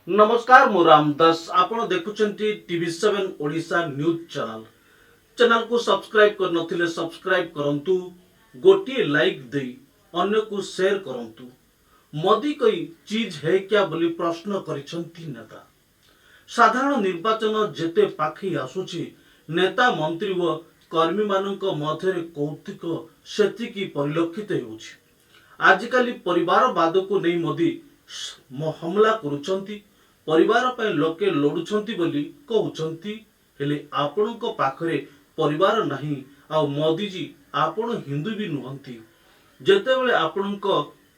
नमस्कार मु रामदास आपण देखुचंती टीवी7 ओडिशा न्यूज चैनल को सब्सक्राइब कर नथिले सब्सक्राइब करंतु गोटी लाइक देई अन्य को शेयर करंतु। मोदी कोई चीज है क्या बोली प्रश्न करिसंती नेता। साधारण निर्वाचन जेते पाखी आसुची नेता मंत्री व कर्मी मानक मध्यरे कौतुक सेतिकी परिलक्षित हेउची। आजिकाली परिवारवाद को नहीं मोदी हमला करुचंती। परिवार पर लोके लड़ुछंती बोली कहउछंती हेले आपणक पाखरे परिवार नहीं आ मोदी जी आपण हिंदू भी नुहंती। जेतेबेले आपणक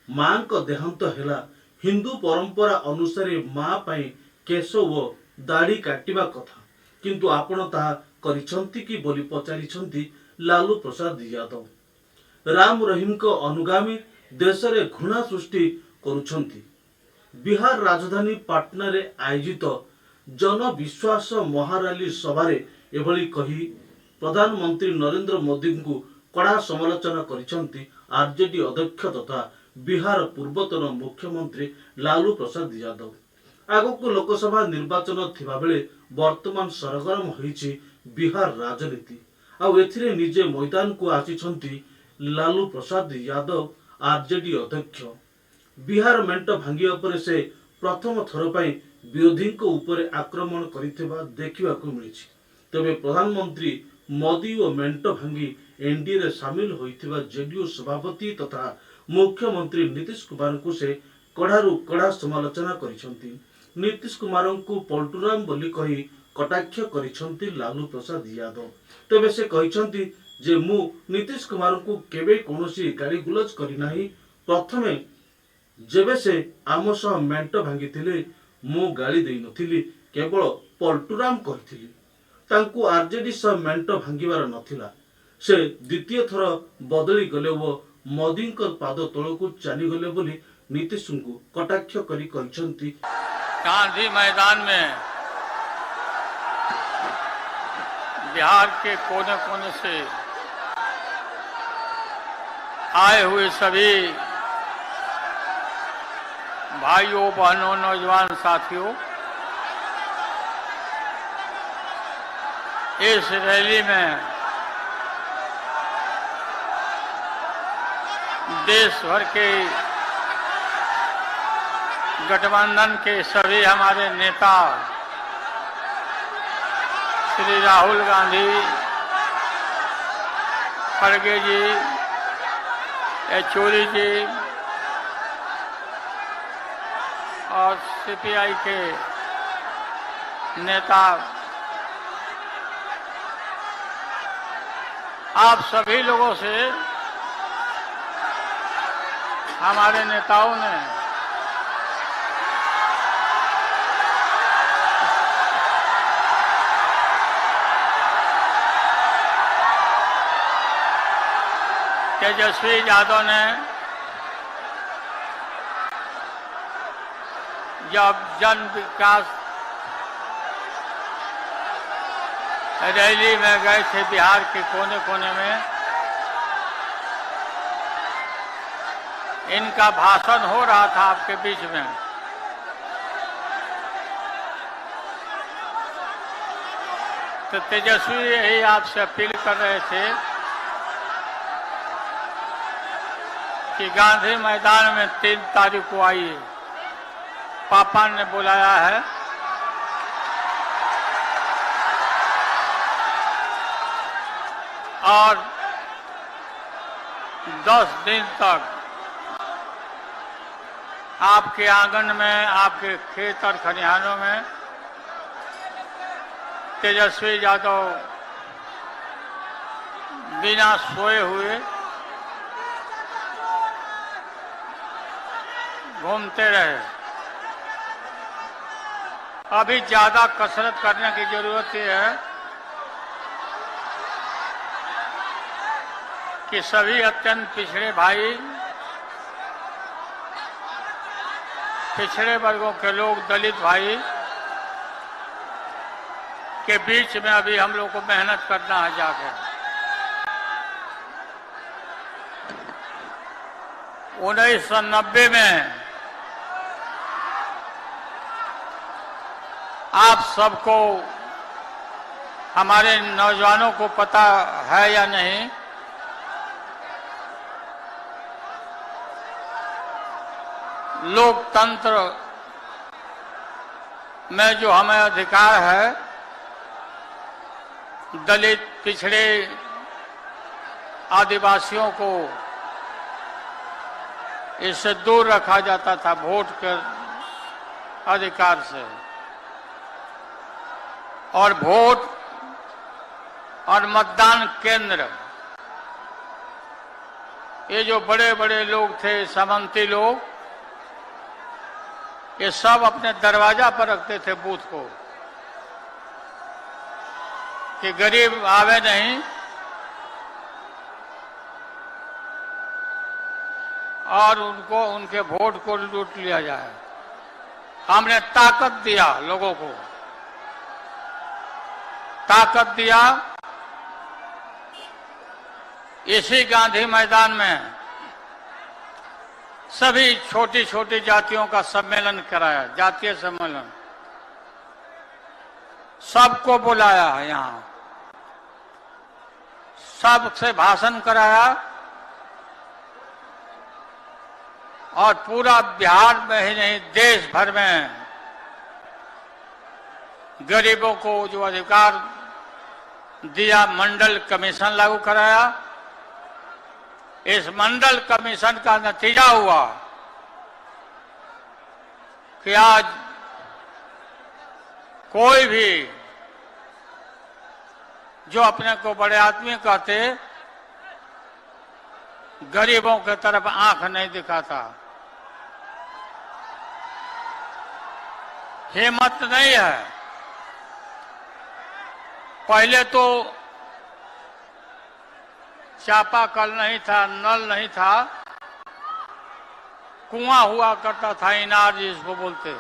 मांक देहांत हेला हिंदू परंपरा अनुसार मां पई केश व दाढ़ी काटिबा कथा किंतु आपण ताहा करिसंती कि बोली पचारिसंती लालू प्रसाद यादव। राम रहीम को अनुगामी देश रे घृणा सृष्टि करुछंती। बिहार राजधानी पाटना रे आयोजित जन विश्वास महाराली सभारे एभली कही प्रधानमंत्री नरेंद्र मोदी को कड़ा समालोचना करिसंती आरजेडी अध्यक्ष तथा बिहार पूर्वतन मुख्यमंत्री लालू प्रसाद यादव। आगको लोकसभा निर्वाचन थिबा बेले वर्तमान सरगरम होईछि बिहार राजनीति आ एथिरे निजे मैदान को आसीछंती लालू प्रसाद यादव आरजेडी अध्यक्ष। बिहार मेंट भांगिया पर से प्रथम थर पर विरोधी को ऊपर आक्रमण करिथिबा देखिबाकू मिलिछि। तबे प्रधानमंत्री मोदी और मेंट भांगी एनडीए रे शामिल होइथिबा जेडीयू सभापति तथा मुख्यमंत्री नीतीश कुमार को से कड़ारू कड़ा समालोचना करिसंती। नीतीश कुमार को पलटूराम बोली कही कटाक्ष करिसंती लालू प्रसाद यादव। तबे से कहिसंती जे मु नीतीश कुमार को केबे कोनोसी गाड़ी गुलज करि नाही। प्रथमे जेबे से आम सह मेंट भांगी मु गाड़ी दे नथिली केवल पलटूराम कहिथिली। तांकु आरजेडी सह मेंट भांगीबार नथिला। से द्वितीय थर बदली गले वो मोदी पाद तल को चाली गले बोली नीतीश को कटाक्ष करी कहिसंती। गांधी मैदान में बिहार के कोने कोने से आए हुए सभी भाइयों बहनों नौजवान साथियों, इस रैली में देश भर के गठबंधन के सभी हमारे नेता श्री राहुल गांधी, खड़गे जी, येचुरी जी और सीपीआई के नेता, आप सभी लोगों से हमारे नेताओं ने तेजस्वी यादव ने जब जन विकास रैली में गए थे बिहार के कोने कोने में, इनका भाषण हो रहा था आपके बीच में, तो तेजस्वी यही आपसे अपील कर रहे थे कि गांधी मैदान में 3 तारीख को आइए। पापा ने बुलाया है और 10 दिन तक आपके आंगन में, आपके खेत और खलिहानों में तेजस्वी यादव बिना सोए हुए घूमते रहे। अभी ज्यादा कसरत करने की जरूरत है कि सभी अत्यंत पिछड़े भाई, पिछड़े वर्गों के लोग, दलित भाई के बीच में अभी हम लोग को मेहनत करना है जाके। 1990 में आप सबको, हमारे नौजवानों को पता है या नहीं, लोकतंत्र में जो हमें अधिकार है, दलित, पिछड़े, आदिवासियों को इससे दूर रखा जाता था वोट के अधिकार से। और वोट और मतदान केंद्र, ये जो बड़े बड़े लोग थे, सामंती लोग, ये सब अपने दरवाजा पर रखते थे बूथ को, कि गरीब आवे नहीं और उनको, उनके वोट को लूट लिया जाए। हमने ताकत दिया, लोगों को ताकत दिया। इसी गांधी मैदान में सभी छोटी छोटी जातियों का सम्मेलन कराया, जातीय सम्मेलन, सबको बुलाया, यहाँ सबसे भाषण कराया और पूरा बिहार में ही नहीं, देश भर में गरीबों को जो अधिकार दिया, मंडल कमीशन लागू कराया। इस मंडल कमीशन का नतीजा हुआ कि आज कोई भी जो अपने को बड़े आदमी कहते, गरीबों की तरफ आंख नहीं दिखाता। हिम्मत नहीं है। पहले तो चापाकल नहीं था, नल नहीं था, कुआं हुआ करता था, इनार जिसको बोलते।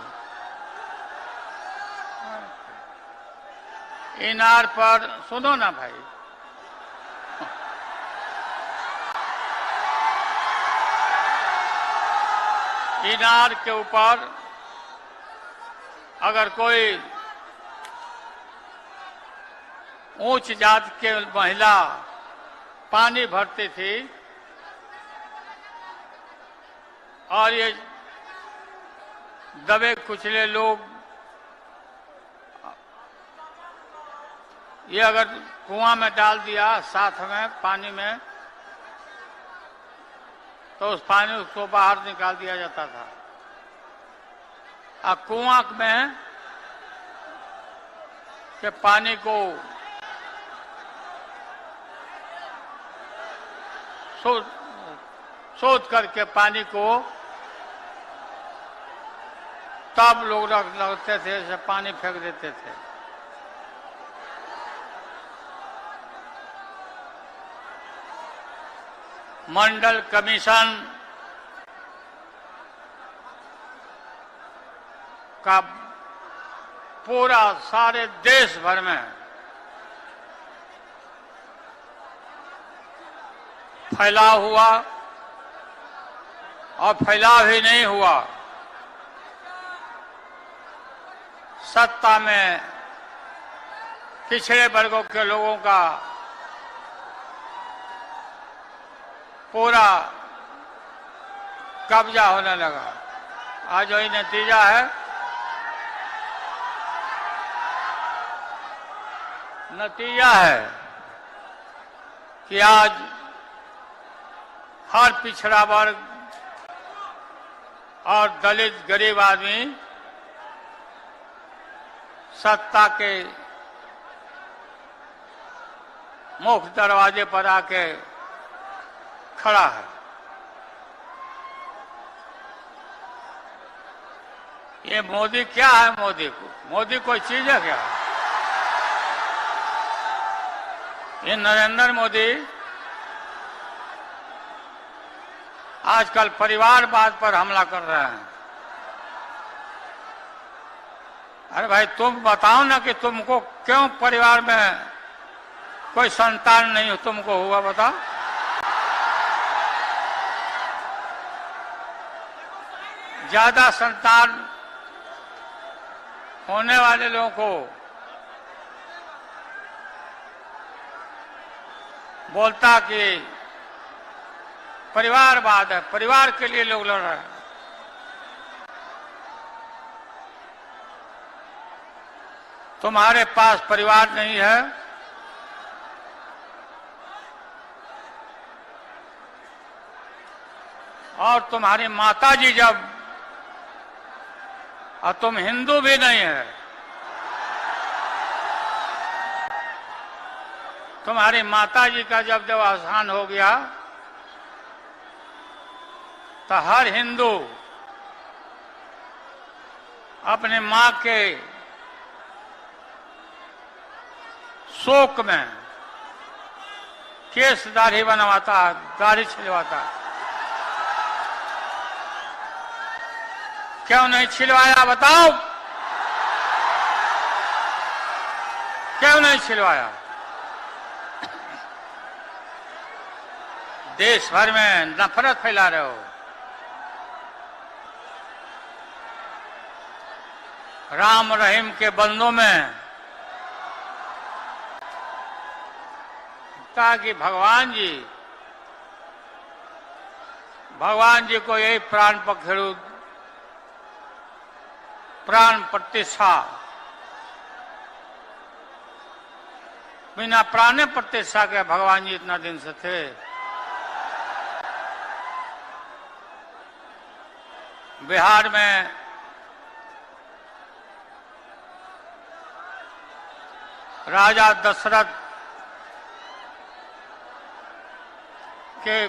इनार पर, सुनो ना भाई, इनार के ऊपर अगर कोई उच्च जात के महिला पानी भरती थी और ये दबे कुचले लोग ये अगर कुआं में डाल दिया साथ में पानी में, तो उस पानी को बाहर निकाल दिया जाता था। अब कुआं में के पानी को शोध करके पानी को तब लोग लगते थे, से पानी फेंक देते थे। मंडल कमीशन का पूरा सारे देश भर में फैलाव हुआ और फैलाव ही नहीं हुआ, सत्ता में पिछड़े वर्गों के लोगों का पूरा कब्जा होने लगा। आज वही नतीजा है। नतीजा है कि आज हर पिछड़ा वर्ग और दलित गरीब आदमी सत्ता के मुख्य दरवाजे पर आके खड़ा है। ये मोदी क्या है? मोदी कोई चीज है क्या? ये नरेंद्र मोदी आजकल परिवारवाद पर हमला कर रहे हैं। अरे भाई तुम बताओ ना कि तुमको क्यों परिवार में कोई संतान नहीं तुमको हुआ, बताओ। ज्यादा संतान होने वाले लोगों को बोलता कि परिवारवाद है, परिवार के लिए लोग लड़ रहे हैं। तुम्हारे पास परिवार नहीं है, और तुम्हारी माताजी जब, और तुम हिंदू भी नहीं है, तुम्हारी माताजी का जब देहावसान हो गया तो हर हिंदू अपने मां के शोक में केस दाढ़ी बनवाता है, दाढ़ी छिलवाता है। क्यों नहीं छिलवाया बताओ, क्यों नहीं छिलवाया? देश भर में नफरत फैला रहे हो। राम रहीम के बंदों में कहा कि भगवान जी को यही प्राण पखेरु, प्राण प्रतिष्ठा, बिना प्राण प्रतिष्ठा के भगवान जी इतना दिन से थे। बिहार में राजा दशरथ के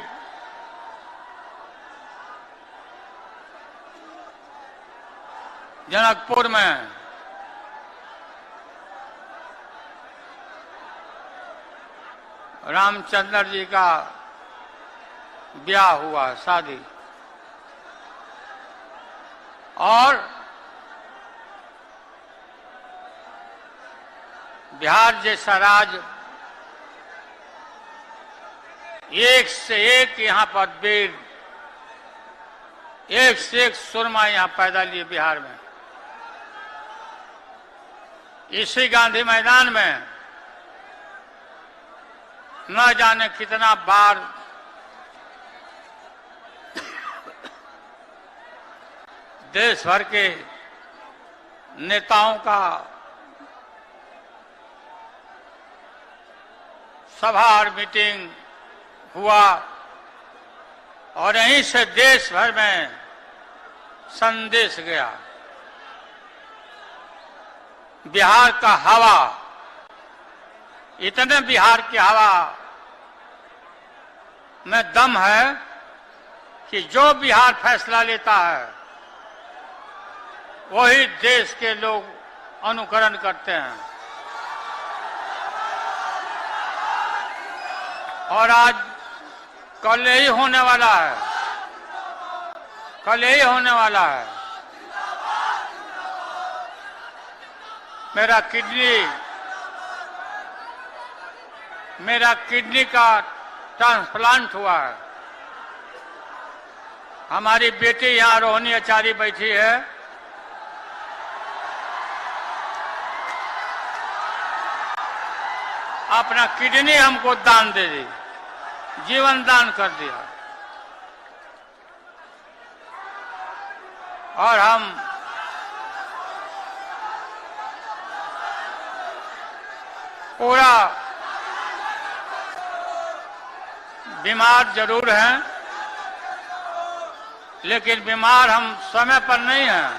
जनकपुर में रामचंद्र जी का ब्याह हुआ, शादी, और बिहार जैसा राज्य, एक से एक यहाँ पर वीर, एक से एक सुरमा यहाँ पैदा लिए बिहार में। इसी गांधी मैदान में न जाने कितना बार देश भर के नेताओं का सभा और मीटिंग हुआ, और यहीं से देश भर में संदेश गया। बिहार का हवा, इतने बिहार की हवा में दम है कि जो बिहार फैसला लेता है वही देश के लोग अनुकरण करते हैं। और आज कल यही होने वाला है, कल यही होने वाला है। मेरा किडनी का ट्रांसप्लांट हुआ है। हमारी बेटी यहाँ रोहिणी आचार्य बैठी है, अपना किडनी हमको दान दे दी, जीवन दान कर दिया। और हम पूरा बीमार जरूर हैं, लेकिन बीमार हम समय पर नहीं हैं।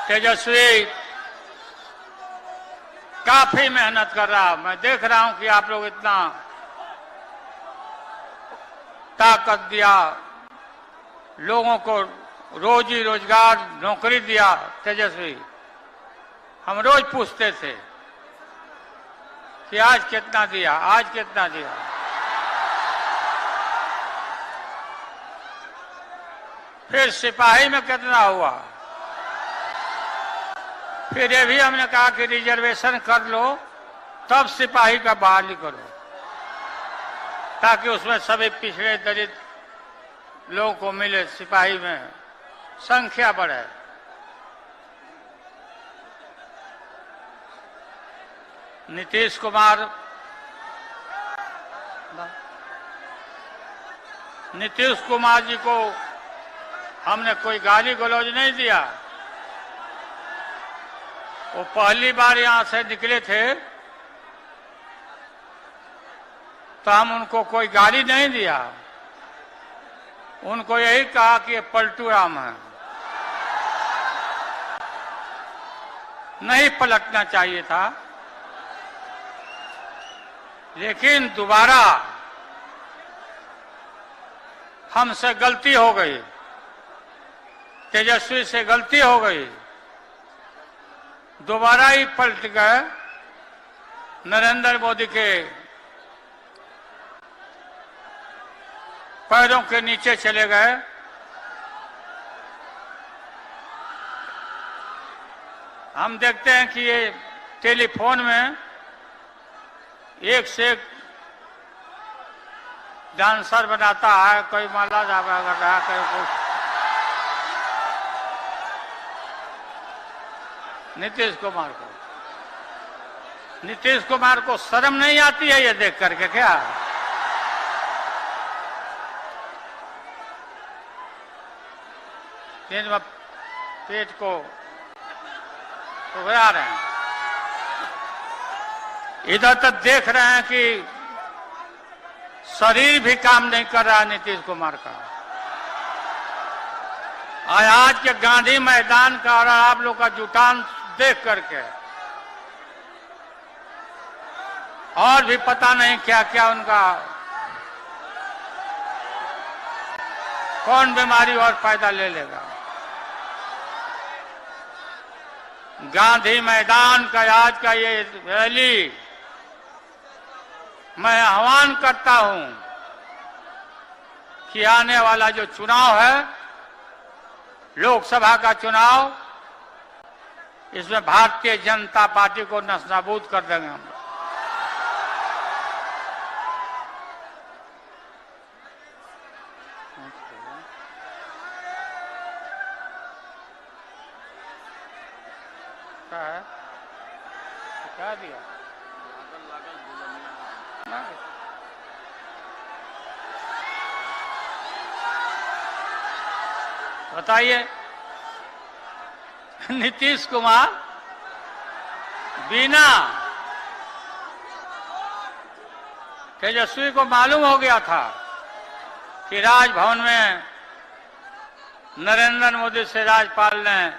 तेजस्वी काफी मेहनत कर रहा, मैं देख रहा हूं कि आप लोग इतना ताकत दिया, लोगों को रोजी रोजगार नौकरी दिया। तेजस्वी, हम रोज पूछते थे कि आज कितना दिया, आज कितना दिया। फिर सिपाही में कितना हुआ, फिर ये भी हमने कहा कि रिजर्वेशन कर लो, तब सिपाही का बहाली करो, ताकि उसमें सभी पिछड़े दलित लोगों को मिले, सिपाही में संख्या बढ़े। नीतीश कुमार जी को हमने कोई गाली गलौज नहीं दिया। वो पहली बार यहां से निकले थे तो हम उनको कोई गाली नहीं दिया, उनको यही कहा कि ये पलटू राम है, नहीं पलटना चाहिए था। लेकिन दोबारा हमसे गलती हो गई, तेजस्वी से गलती हो गई, दोबारा ही पलट गए, नरेंद्र मोदी के पैरों के नीचे चले गए। हम देखते हैं कि ये टेलीफोन में एक से एक डांसर बनाता है, कोई माला जावा कर रहा है, कोई कुछ। नीतीश कुमार को शर्म नहीं आती है ये देख करके? क्या दिन में पेट को उभरा रहे हैं, इधर तक देख रहे हैं कि शरीर भी काम नहीं कर रहा नीतीश कुमार का। आज के गांधी मैदान का और आप लोग का जुटान देख करके और भी पता नहीं क्या क्या उनका कौन बीमारी और पैदा ले लेगा। गांधी मैदान का आज का ये रैली मैं आह्वान करता हूं कि आने वाला जो चुनाव है, लोकसभा का चुनाव, इसमें भारतीय जनता पार्टी को नस्ताबूद कर देंगे हम। क्या दिया? बताइए, नीतीश कुमार बिना तेजस्वी को मालूम हो गया था कि राजभवन में नरेंद्र मोदी से राज्यपाल ने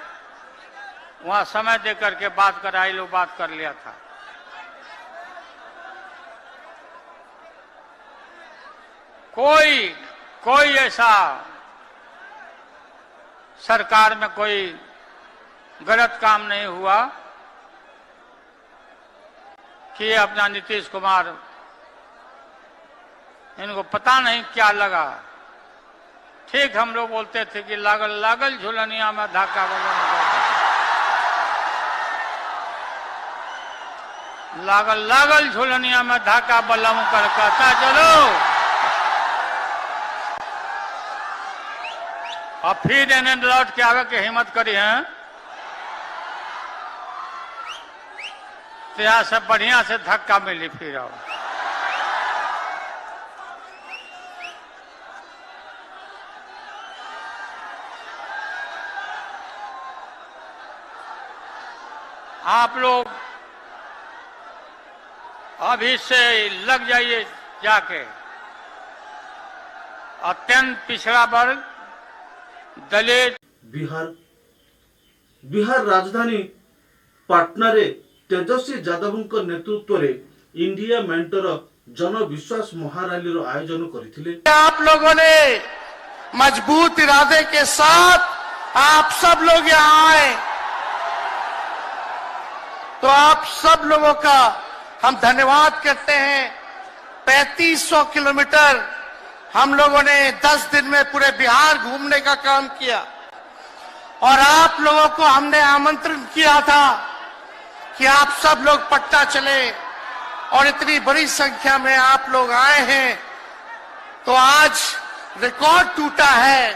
वहां समय देकर के बात कराई, लो बात कर लिया था। कोई ऐसा सरकार में कोई गलत काम नहीं हुआ कि अपना नीतीश कुमार, इनको पता नहीं क्या लगा। ठीक हम लोग बोलते थे कि लागल लागल झुलनिया में धाका बजा, लागल लागल झुलनिया में धाका बलम कर कहता चलो। और फिर इन्हें लौट के आवे के हिम्मत करी है तो यहाँ से बढ़िया से धक्का मिली फिर। आप लोग अभी से लग जाइए जाके। अत्यंत पिछड़ा वर्ग, दलित। बिहार राजधानी पाटना रे तेजस्वी यादव नेतृत्व रे इंडिया मेंटर जन विश्वास महारैली आयोजन करथिले। आप लोगों ने मजबूत इरादे के साथ आप सब लोग यहाँ आए, तो आप सब लोगों का हम धन्यवाद करते हैं। 3500 किलोमीटर हम लोगों ने 10 दिन में पूरे बिहार घूमने का काम किया और आप लोगों को हमने आमंत्रण किया था कि आप सब लोग पटना चले और इतनी बड़ी संख्या में आप लोग आए हैं। तो आज रिकॉर्ड टूटा है,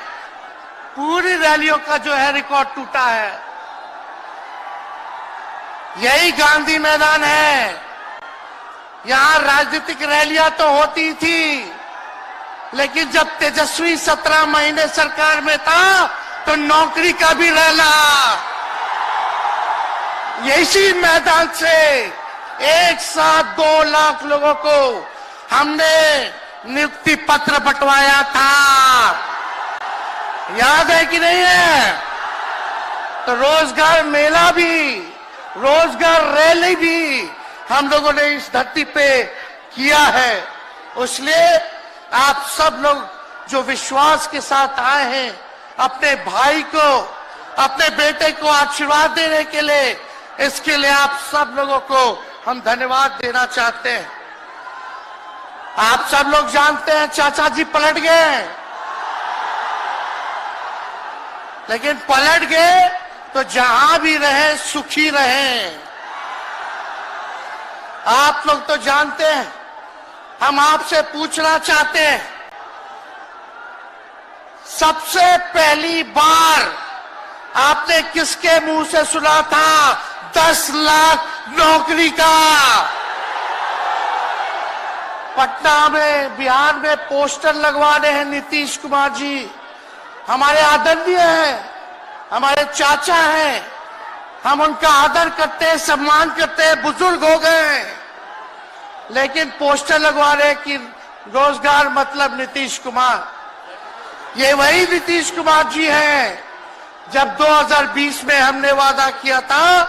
पूरी रैलियों का जो है रिकॉर्ड टूटा है। यही गांधी मैदान है। यहां राजनीतिक रैलियां तो होती थी, लेकिन जब तेजस्वी 17 महीने सरकार में था तो नौकरी का भी रैला इसी मैदान से एक साथ 2 लाख लोगों को हमने नियुक्ति पत्र बंटवाया था। याद है कि नहीं है? तो रोजगार मेला भी, रोजगार रैली भी हम लोगों ने इस धरती पे किया है। इसलिए आप सब लोग जो विश्वास के साथ आए हैं, अपने भाई को, अपने बेटे को आशीर्वाद देने के लिए, इसके लिए आप सब लोगों को हम धन्यवाद देना चाहते हैं। आप सब लोग जानते हैं चाचा जी पलट गए, लेकिन पलट गए तो जहां भी रहे सुखी रहे। आप लोग तो जानते हैं, हम आपसे पूछना चाहते हैं, सबसे पहली बार आपने किसके मुंह से सुना था 10 लाख नौकरी का? पटना में, बिहार में पोस्टर लगवाने हैं नीतीश कुमार जी। हमारे आदरणीय हैं, हमारे चाचा हैं, हम उनका आदर करते हैं, सम्मान करते हैं, बुजुर्ग हो गए, लेकिन पोस्टर लगवा रहे कि रोजगार मतलब नीतीश कुमार। ये वही नीतीश कुमार जी हैं जब 2020 में हमने वादा किया था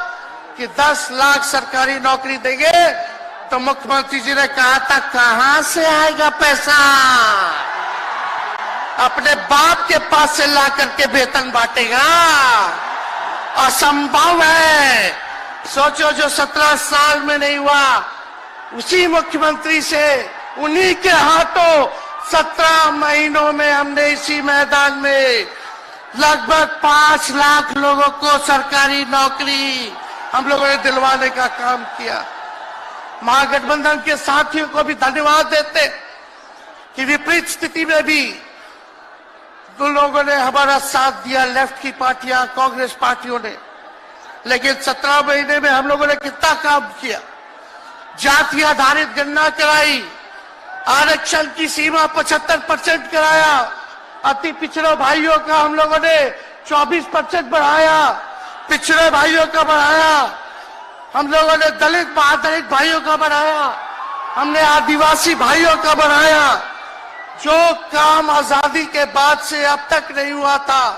कि 10 लाख सरकारी नौकरी देंगे, तो मुख्यमंत्री जी ने कहा था कहां से आएगा पैसा? अपने बाप के पास से ला करके वेतन बांटेगा? असंभव है। सोचो, जो 17 साल में नहीं हुआ, उसी मुख्यमंत्री से, उन्हीं के हाथों 17 महीनों में हमने इसी मैदान में लगभग 5 लाख लोगों को सरकारी नौकरी हम लोगों ने दिलवाने का काम किया। महागठबंधन के साथियों को भी धन्यवाद देते कि विपरीत स्थिति में भी उन लोगों ने हमारा साथ दिया, लेफ्ट की पार्टियां, कांग्रेस पार्टियों ने। लेकिन 17 महीने में हम लोगों ने कितना काम किया? जाति आधारित गणना कराई, आरक्षण की सीमा 75% कराया, अति पिछड़े भाइयों का हम लोगों ने 24% बढ़ाया, पिछड़े भाइयों का बढ़ाया, हम लोगों ने दलित महादलित भाइयों का बढ़ाया, हमने आदिवासी भाइयों का बढ़ाया। जो काम आजादी के बाद से अब तक नहीं हुआ था,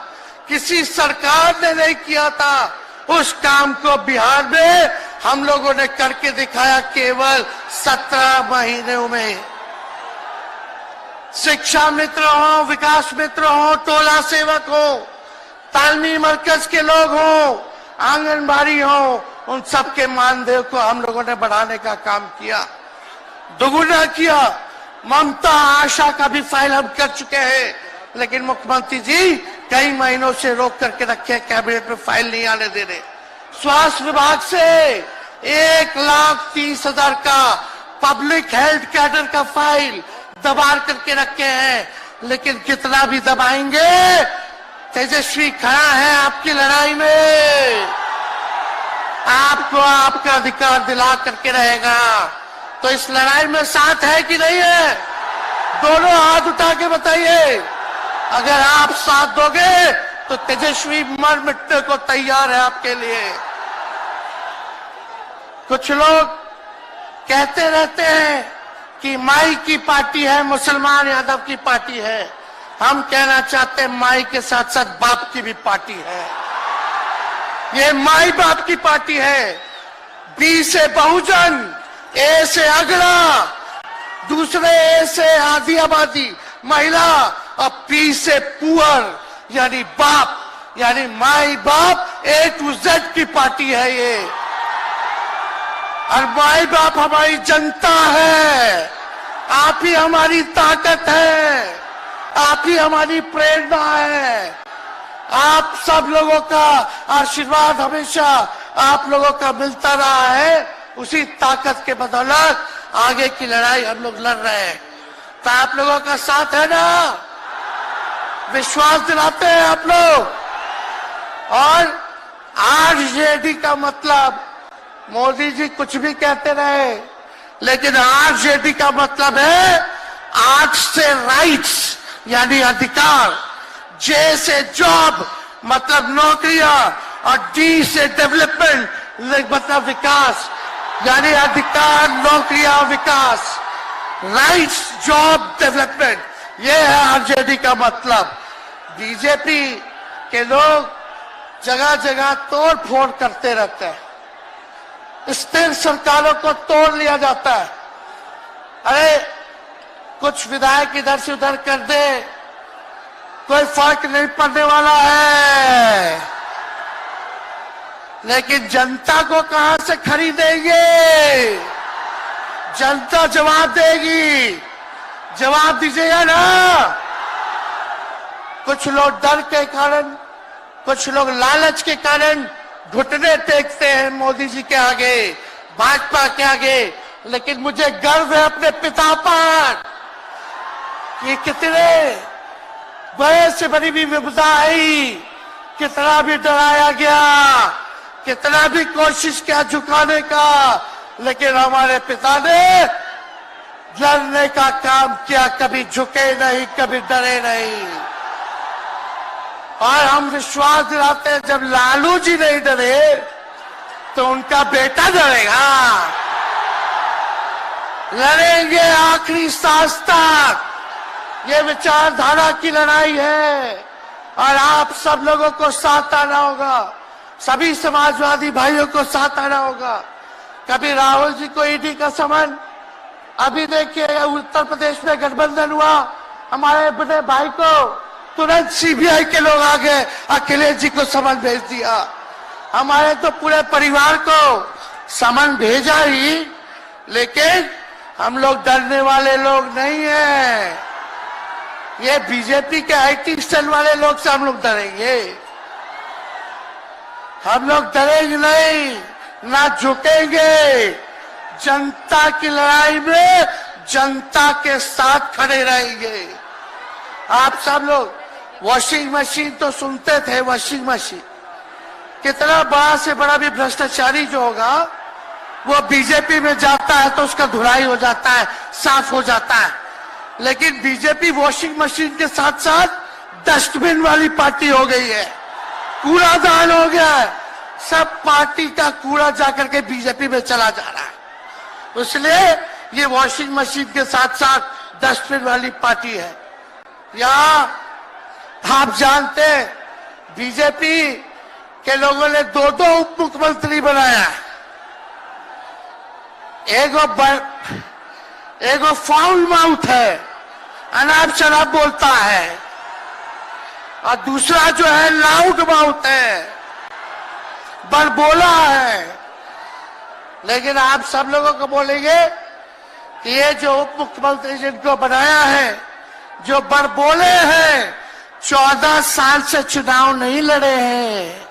किसी सरकार ने नहीं किया था, उस काम को बिहार में हम लोगों ने करके दिखाया केवल 17 महीनों में। शिक्षा मित्र हो, विकास मित्र हो, टोला सेवक हो, तालमी मरकज के लोग हो, आंगनबाड़ी हो, उन सबके मानदेय को हम लोगों ने बढ़ाने का काम किया, दोगुना किया। ममता आशा का भी फाइल हम कर चुके हैं, लेकिन मुख्यमंत्री जी कई महीनों से रोक करके रखे, कैबिनेट में फाइल नहीं आने दे रहे। स्वास्थ्य विभाग से 1,30,000 का पब्लिक हेल्थ कैडर का फाइल दबा करके रखे हैं, लेकिन कितना भी दबाएंगे, तेजस्वी खड़ा है आपकी लड़ाई में, आपको आपका अधिकार दिला करके रहेगा। तो इस लड़ाई में साथ है कि नहीं है? दोनों हाथ उठा के बताइए। अगर आप साथ दोगे तो तेजस्वी मर मिटने को तैयार है आपके लिए। कुछ लोग कहते रहते हैं कि माई की पार्टी है, मुसलमान यादव की पार्टी है। हम कहना चाहते हैं माई के साथ साथ बाप की भी पार्टी है। ये माई बाप की पार्टी है। बी से बहुजन, ए से अगड़ा, दूसरे ए से आधी आबादी महिला, और पी से पुअर यानी बाप, यानी माई बाप, A to Z की पार्टी है ये। और माई बाप हमारी जनता है, आप ही हमारी ताकत है, आप ही हमारी प्रेरणा है। आप सब लोगों का आशीर्वाद हमेशा आप लोगों का मिलता रहा है। उसी ताकत के बदौलत आगे की लड़ाई हम लोग लड़ रहे हैं। तो आप लोगों का साथ है ना? विश्वास दिलाते हैं आप लोग। और आरजेडी का मतलब, मोदी जी कुछ भी कहते रहे, लेकिन आरजेडी का मतलब है आर से राइट्स यानी अधिकार, जे से जॉब मतलब नौकरियां, और डी से डेवलपमेंट मतलब विकास, यानी अधिकार, नौकरियां, विकास, राइट्स, जॉब, डेवलपमेंट, ये है आरजेडी का मतलब। बीजेपी के लोग जगह जगह तोड़ फोड़ करते रहते हैं, स्थिर सरकारों को तोड़ लिया जाता है। अरे कुछ विधायक इधर से उधर कर दे, कोई फर्क नहीं पड़ने वाला है, लेकिन जनता को कहां से खरीदेंगे? जनता जवाब देगी, जवाब दीजिएगा ना। कुछ लोग डर के कारण, कुछ लोग लालच के कारण घुटने टेकते हैं मोदी जी के आगे, भाजपा के आगे, लेकिन मुझे गर्व है अपने पिता पर। ये कितने बड़े से बड़ी भी विपदा आई, कितना भी डराया गया, कितना भी कोशिश किया झुकाने का, लेकिन हमारे पिता ने लड़ने का काम किया, कभी झुके नहीं, कभी डरे नहीं। और हम विश्वास दिलाते हैं जब लालू जी नहीं डरे तो उनका बेटा डरेगा। लड़ेंगे आखिरी सांस तक, ये विचारधारा की लड़ाई है, और आप सब लोगों को साथ आना होगा, सभी समाजवादी भाइयों को साथ आना होगा। कभी राहुल जी को ईडी का समन, अभी देखिए उत्तर प्रदेश में गठबंधन हुआ, हमारे बड़े भाई को तुरंत सीबीआई के लोग आ गए, अखिलेश जी को समन भेज दिया। हमारे तो पूरे परिवार को समन भेजा ही, लेकिन हम लोग डरने वाले लोग नहीं हैं। ये बीजेपी के आईटी सेल वाले लोग से हम लोग डरेंगे? हम लोग डरेंगे नहीं, ना झुकेंगे। जनता की लड़ाई में जनता के साथ खड़े रहेंगे। आप सब लोग वॉशिंग मशीन तो सुनते थे, वॉशिंग मशीन कितना बड़ा से बड़ा भी भ्रष्टाचारी जो होगा वो बीजेपी में जाता है तो उसका धुलाई हो जाता है, साफ हो जाता है। लेकिन बीजेपी वॉशिंग मशीन के साथ साथ डस्टबिन वाली पार्टी हो गई है, कूड़ादान हो गया है, सब पार्टी का कूड़ा जाकर के बीजेपी में चला जा रहा है। इसलिए ये वॉशिंग मशीन के साथ साथ डस्टबिन वाली पार्टी है। यहाँ आप जानते हैं बीजेपी के लोगों ने दो उप मुख्यमंत्री बनाया, एगो फाउल माउथ है, अनाप शनाप बोलता है, और दूसरा जो है लाउड माउथ है, बड़बोला है। लेकिन आप सब लोगों को बोलेंगे कि ये जो उप मुख्यमंत्री जिनको बनाया है, जो बड़बोले हैं, 14 साल से चुनाव नहीं लड़े हैं,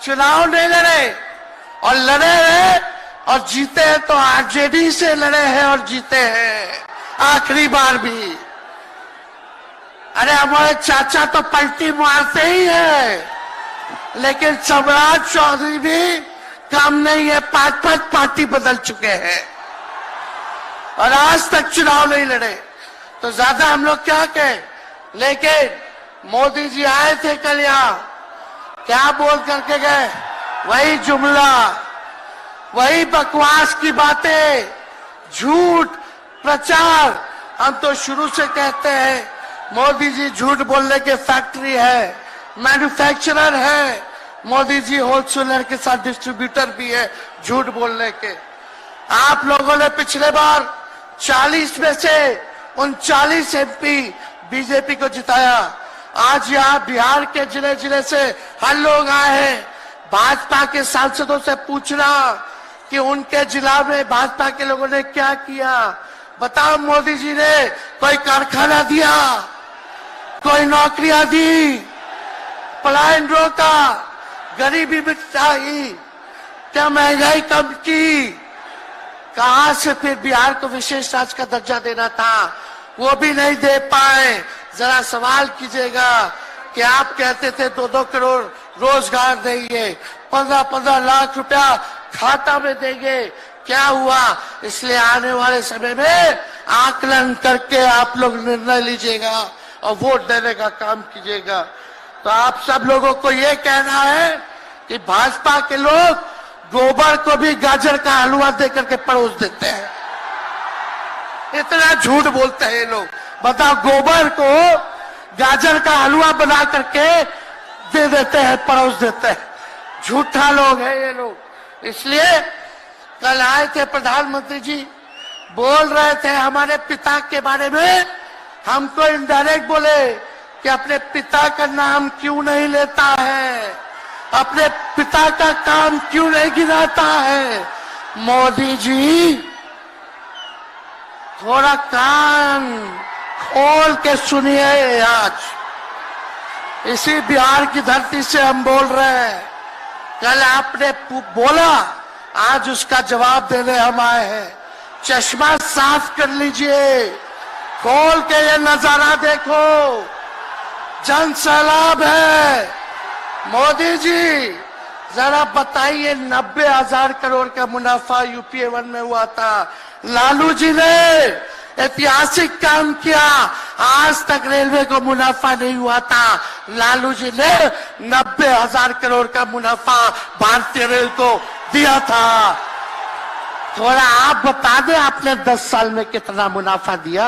चुनाव नहीं लड़े, और लड़े हैं और जीते हैं तो आरजेडी से लड़े हैं और जीते हैं आखिरी बार भी। अरे हमारे चाचा तो पलटी मारते ही है, लेकिन सम्राट चौधरी भी काम नहीं है, 5 पार्टी बदल चुके हैं और आज तक चुनाव नहीं लड़े। तो ज्यादा हम लोग क्या कहें, लेकिन मोदी जी आए थे कल यहाँ, क्या बोल करके गए? वही जुमला, वही बकवास की बातें, झूठ प्रचार। हम तो शुरू से कहते हैं मोदी जी झूठ बोलने के फैक्ट्री है, मैन्युफैक्चरर है। मोदी जी होलसेलर के साथ डिस्ट्रीब्यूटर भी है झूठ बोलने के। आप लोगों ने पिछले बार 40 में से 39 एमपी बीजेपी को जिताया। आज यहाँ बिहार के जिले जिले से हर लोग आए हैं भाजपा के सांसदों से पूछना कि उनके जिला में भाजपा के लोगों ने क्या किया। बताओ, मोदी जी ने कोई कारखाना दिया, कोई नौकरियां दी, पलायन रोका, गरीबी मिटाई, क्या महंगाई कम की? कहां से फिर बिहार को विशेष राज्य का दर्जा देना था? वो भी नहीं दे पाए। जरा सवाल कीजिएगा कि आप कहते थे 2-2 करोड़ रोजगार देंगे, 15-15 लाख रुपया खाता में देंगे, क्या हुआ? इसलिए आने वाले समय में आकलन करके आप लोग निर्णय लीजिएगा और वोट देने का काम कीजिएगा। तो आप सब लोगों को ये कहना है कि भाजपा के लोग गोबर को भी गाजर का हलवा देकर के परोस देते हैं। इतना झूठ बोलते हैं ये लोग। बताओ, गोबर को गाजर का हलवा बना करके दे देते हैं, परोस देते हैं। झूठा लोग हैं ये लोग। इसलिए कल आए थे प्रधानमंत्री जी, बोल रहे थे हमारे पिता के बारे में, हमको इनडायरेक्ट बोले कि अपने पिता का नाम क्यों नहीं लेता है, अपने पिता का काम क्यों नहीं गिनाता है। मोदी जी, थोड़ा कान खोल के सुनिए। आज इसी बिहार की धरती से हम बोल रहे हैं। कल आपने बोला, आज उसका जवाब देने हम आए हैं। चश्मा साफ कर लीजिए, खोल के ये नजारा देखो, जन सैलाब है। मोदी जी, जरा बताइए, 90,000 करोड़ का मुनाफा यूपीए 1 में हुआ था। लालू जी ने ऐतिहासिक काम किया, आज तक रेलवे को मुनाफा नहीं हुआ था। लालू जी ने 90,000 करोड़ का मुनाफा भारतीय रेल को दिया था। थोड़ा आप बता दें, आपने 10 साल में कितना मुनाफा दिया?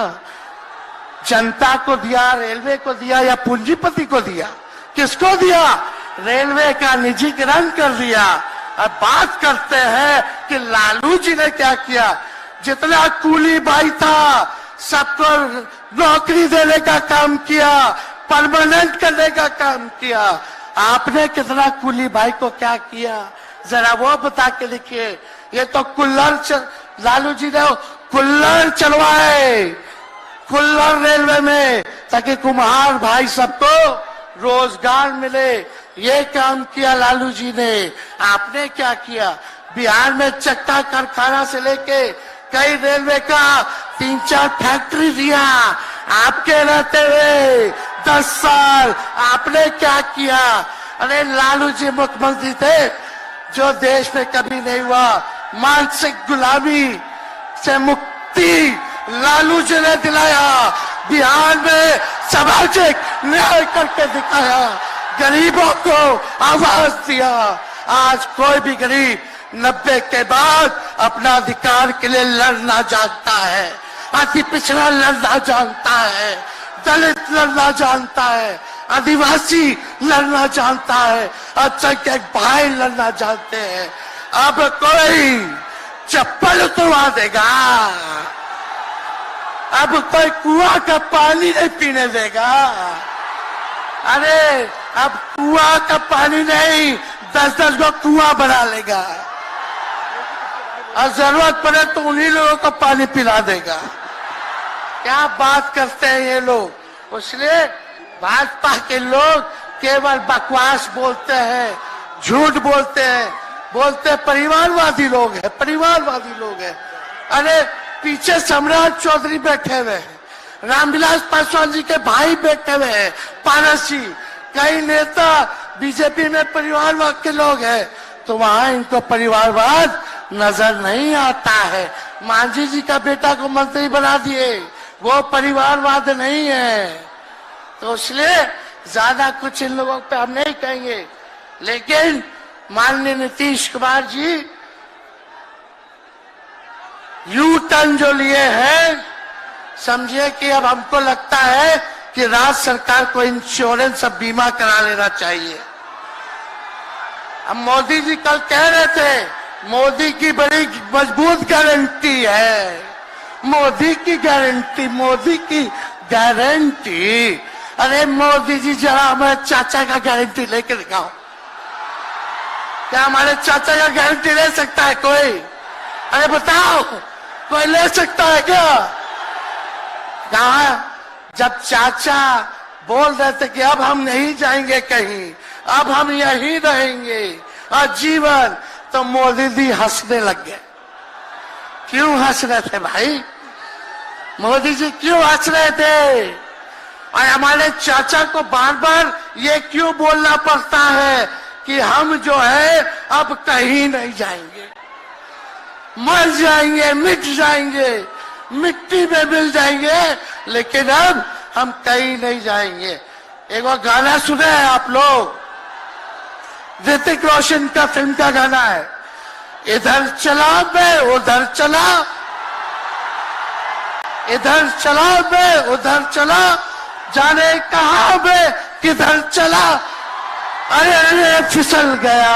जनता को दिया, रेलवे को दिया या पूंजीपति को दिया? किसको दिया? रेलवे का निजीकरण कर दिया। अब बात करते हैं कि लालू जी ने क्या किया। जितना कूली भाई था सबको नौकरी देने का काम किया, परमानेंट करने का काम किया। आपने कितना कूली भाई को क्या किया, जरा वो बता के लिखिए। ये तो लालू जी ने कुल्लर चलवाए, कुल्लर रेलवे में, ताकि कुम्हार भाई सबको रोजगार मिले। ये काम किया लालू जी ने। आपने क्या किया? बिहार में चक्का कारखाना से लेके कई रेलवे का 3-4 फैक्ट्री दिया। आपके रहते हुए 10 साल आपने क्या किया? अरे लालू जी मुख्यमंत्री थे जो देश में कभी नहीं हुआ। मानसिक गुलामी से मुक्ति लालू जी ने दिलाया। बिहार में सामाजिक न्याय करके दिखाया, गरीबों को आवाज दिया। आज कोई भी गरीब 90 के बाद अपना अधिकार के लिए लड़ना जानता है, अति पिछड़ा लड़ना जानता है, दलित लड़ना जानता है, आदिवासी लड़ना जानता है, अल्पसंख्यक भाई लड़ना जानते हैं। अब कोई चप्पल उतरवा देगा, अब कोई कुआं का पानी नहीं पीने देगा। अरे अब कुआं का पानी नहीं, 10-10 को कुआं बना लेगा और जरूरत पड़े तो उन्हीं लोगों को पानी पिला देगा। क्या बात करते हैं ये लोग। इसलिए भाजपा के लोग केवल बकवास बोलते हैं, झूठ बोलते हैं, बोलते परिवारवादी लोग हैं, परिवारवादी लोग हैं। अरे पीछे सम्राट चौधरी बैठे हुए हैं, रामविलास पासवान जी के भाई बैठे हुए हैं, पारस जी, कई नेता बीजेपी में परिवारवाद के लोग हैं, तो वहां इनको परिवारवाद नजर नहीं आता है। मांझी जी का बेटा को मंत्री बना दिए, वो परिवारवाद नहीं है। तो इसलिए ज्यादा कुछ इन लोगों पे हम नहीं कहेंगे। लेकिन माननीय नीतीश कुमार जी यू टर्न जो लिए हैं, समझिए कि अब हमको लगता है कि राज्य सरकार को इंश्योरेंस और बीमा करा लेना चाहिए। अब मोदी जी कल कह रहे थे मोदी की बड़ी मजबूत गारंटी है, मोदी की गारंटी, मोदी की गारंटी। अरे मोदी जी जरा हमारे चाचा का गारंटी लेके दिखाओ। क्या हमारे चाचा का गारंटी ले सकता है कोई? अरे बताओ, कोई ले सकता है क्या? कहा जब चाचा बोल रहे थे कि अब हम नहीं जाएंगे कहीं, अब हम यहीं रहेंगे आजीवन, तो मोदी जी हंसने लग गए। क्यों हंस रहे थे भाई? मोदी जी क्यों हंस रहे थे और हमारे चाचा को बार बार ये क्यों बोलना पड़ता है कि हम जो है अब कहीं नहीं जाएंगे, मर जाएंगे, मिट जाएंगे, मिट्टी में मिल जाएंगे, लेकिन अब हम कहीं नहीं जाएंगे। एक और गाना सुने हैं आप लोग, ऋतिक रोशन का फिल्म का गाना है, इधर चला मैं उधर चला, इधर चला मैं उधर चला, जाने कहां मैं किधर चला, अरे अरे फिसल गया।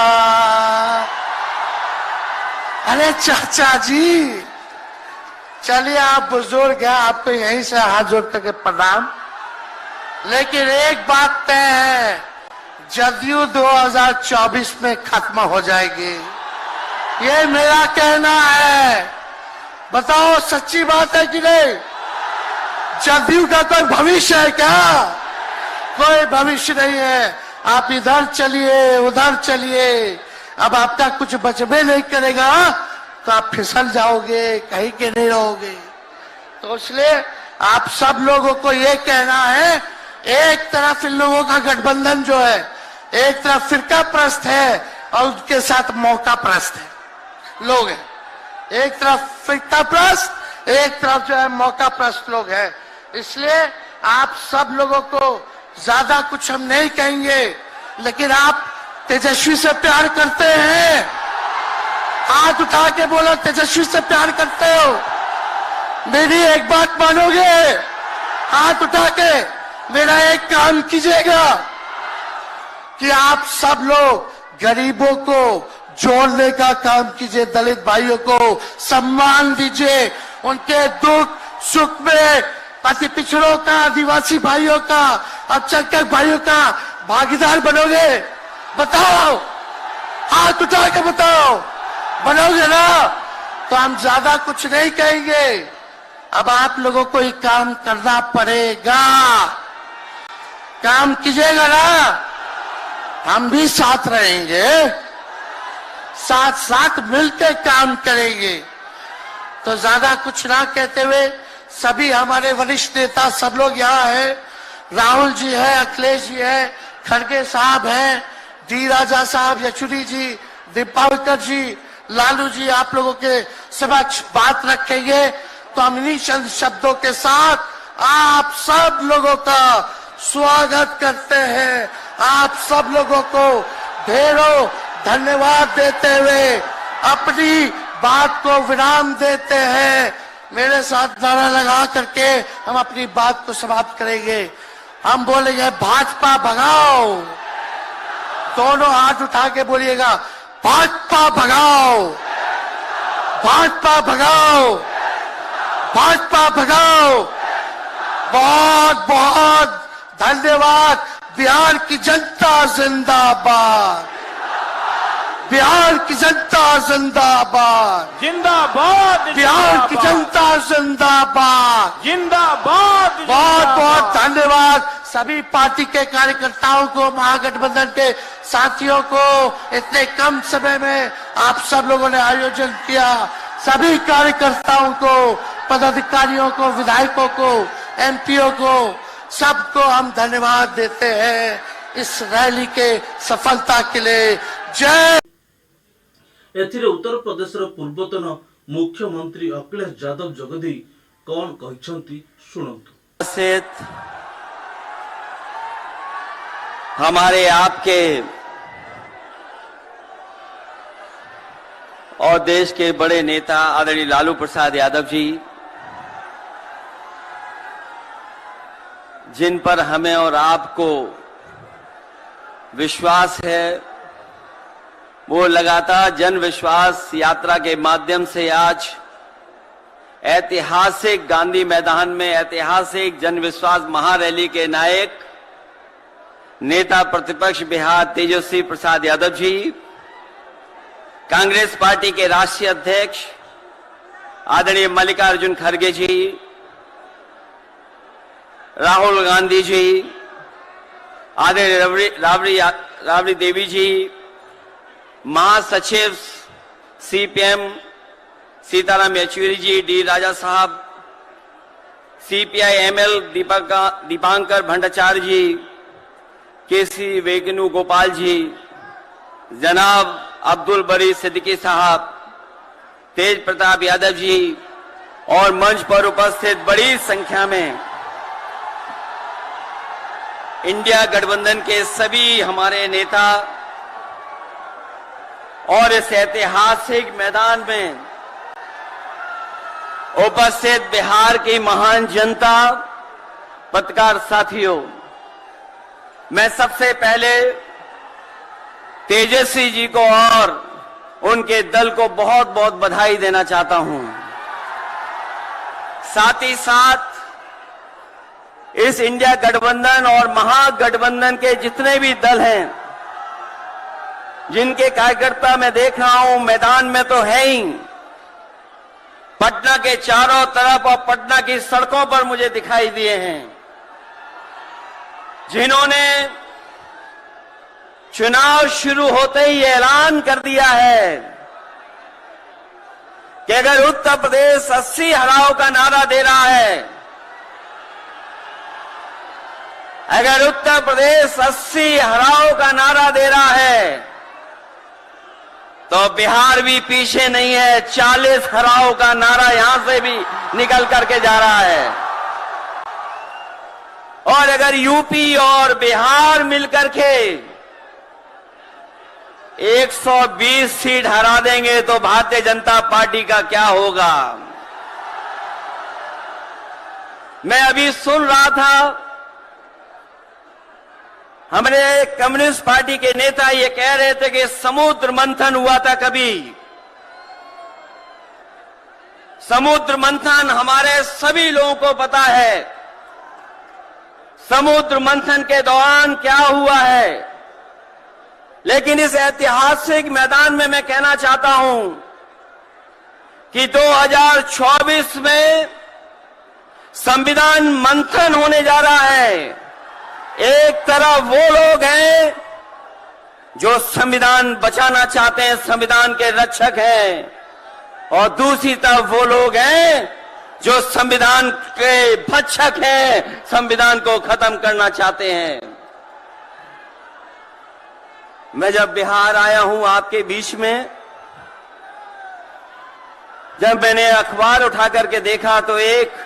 अरे चाचा जी चलिए, आप बुजुर्ग हैं, आपको यहीं से हाथ जोड़ करके प्रणाम। लेकिन एक बात तय है, जदयू 2024 में खत्म हो जाएगी, ये मेरा कहना है। बताओ सच्ची बात है कि नहीं? जदयू का कोई भविष्य है क्या? कोई भविष्य नहीं है। आप इधर चलिए उधर चलिए, अब आपका कुछ बचबे नहीं करेगा तो आप फिसल जाओगे, कहीं के नहीं रहोगे। तो इसलिए आप सब लोगों को ये कहना है, एक तरफ इन लोगों का गठबंधन जो है, एक तरफ फिरका प्रस्त है और उनके साथ मौका प्रस्त है लोग हैं। एक तरफ फिरका प्रस्त, एक तरफ जो है मौका प्रस्त लोग हैं। इसलिए आप सब लोगों को ज्यादा कुछ हम नहीं कहेंगे, लेकिन आप तेजस्वी से प्यार करते हैं? हाथ उठा के बोलो, तेजस्वी से प्यार करते हो? मेरी एक बात मानोगे? हाथ उठा के मेरा एक काम कीजिएगा कि आप सब लोग गरीबों को जोड़ने का काम कीजिए, दलित भाइयों को सम्मान दीजिए, उनके दुख सुख में अति पिछड़ों का, आदिवासी भाइयों का, अल्पसंख्यक भाइयों का भागीदार बनोगे? बताओ, हाथ उठा के बताओ, बनोगे ना? तो हम ज्यादा कुछ नहीं कहेंगे, अब आप लोगों को ही काम करना पड़ेगा। काम कीजिएगा ना, हम भी साथ रहेंगे, साथ साथ मिलकर काम करेंगे। तो ज्यादा कुछ ना कहते हुए सभी हमारे वरिष्ठ नेता सब लोग यहाँ हैं, राहुल जी है, अखिलेश जी है, खड़गे साहब हैं, डी राजा साहब, येचुरी जी, दीपावकर जी, लालू जी आप लोगों के समक्ष बात रखेंगे। तो हम इन्हीं चंद शब्दों के साथ आप सब लोगों का स्वागत करते हैं, आप सब लोगों को ढेरों धन्यवाद देते हुए अपनी बात को विराम देते हैं। मेरे साथ नारा लगा करके हम अपनी बात को समाप्त करेंगे। हम बोलेंगे भाजपा भगाओ, दोनों हाथ उठा के बोलिएगा, भाजपा भगाओ, भाजपा भगाओ, भाजपा भगाओ। बहुत बहुत धन्यवाद। बिहार की जनता जिंदाबाद, बिहार की जनता जिंदाबाद, जिंदाबाद, बिहार की जनता जिंदाबाद, जिंदाबाद। बहुत बहुत धन्यवाद सभी पार्टी के कार्यकर्ताओं को, महागठबंधन के साथियों को। इतने कम समय में आप सब लोगों ने आयोजन किया, सभी कार्यकर्ताओं को, पदाधिकारियों को, विधायकों को, एमपीओ को, सबको हम धन्यवाद देते हैं इस रैली के सफलता के लिए। जय। एथिरे उत्तर प्रदेशर पूर्वतन मुख्यमंत्री अखिलेश यादव जगदी कौन कहछंती सुनंतु। से हमारे आपके और देश के बड़े नेता आदरणीय लालू प्रसाद यादव जी, जिन पर हमें और आपको विश्वास है, वो लगातार जन विश्वास यात्रा के माध्यम से आज ऐतिहासिक गांधी मैदान में ऐतिहासिक जन विश्वास महारैली के नायक नेता प्रतिपक्ष बिहार तेजस्वी प्रसाद यादव जी, कांग्रेस पार्टी के राष्ट्रीय अध्यक्ष आदरणीय मल्लिकार्जुन खड़गे जी, राहुल गांधी जी, आदरणीय राबड़ी देवी जी, महासचिव सीपीएम सीताराम येचुरी जी, डी राजा साहब, CPI-ML दीपांकर भट्टाचार्य जी, KC वेणुगोपाल जी, जनाब अब्दुल बरी सिद्दीकी साहब, तेज प्रताप यादव जी और मंच पर उपस्थित बड़ी संख्या में इंडिया गठबंधन के सभी हमारे नेता और इस ऐतिहासिक मैदान में उपस्थित बिहार की महान जनता, पत्रकार साथियों, मैं सबसे पहले तेजस्वी जी को और उनके दल को बहुत बहुत बधाई देना चाहता हूं। साथ ही साथ इस इंडिया गठबंधन और महागठबंधन के जितने भी दल हैं, जिनके कार्यकर्ता मैं देख रहा हूं मैदान में तो है ही, पटना के चारों तरफ और पटना की सड़कों पर मुझे दिखाई दिए हैं, जिन्होंने चुनाव शुरू होते ही ऐलान कर दिया है कि अगर उत्तर प्रदेश 80 हराओ का नारा दे रहा है, अगर उत्तर प्रदेश 80 हराओ का नारा दे रहा है, तो बिहार भी पीछे नहीं है। 40 हराओ का नारा यहां से भी निकल करके जा रहा है। और अगर यूपी और बिहार मिलकर के 120 सीट हरा देंगे तो भारतीय जनता पार्टी का क्या होगा। मैं अभी सुन रहा था, हमारे कम्युनिस्ट पार्टी के नेता ये कह रहे थे कि समुद्र मंथन हुआ था कभी। समुद्र मंथन हमारे सभी लोगों को पता है। समुद्र मंथन के दौरान क्या हुआ है, लेकिन इस ऐतिहासिक मैदान में मैं कहना चाहता हूं कि 2024 में संविधान मंथन होने जा रहा है। एक तरफ वो लोग हैं जो संविधान बचाना चाहते हैं, संविधान के रक्षक हैं, और दूसरी तरफ वो लोग हैं जो संविधान के भक्षक हैं, संविधान को खत्म करना चाहते हैं। मैं जब बिहार आया हूं आपके बीच में, जब मैंने अखबार उठा करके देखा तो एक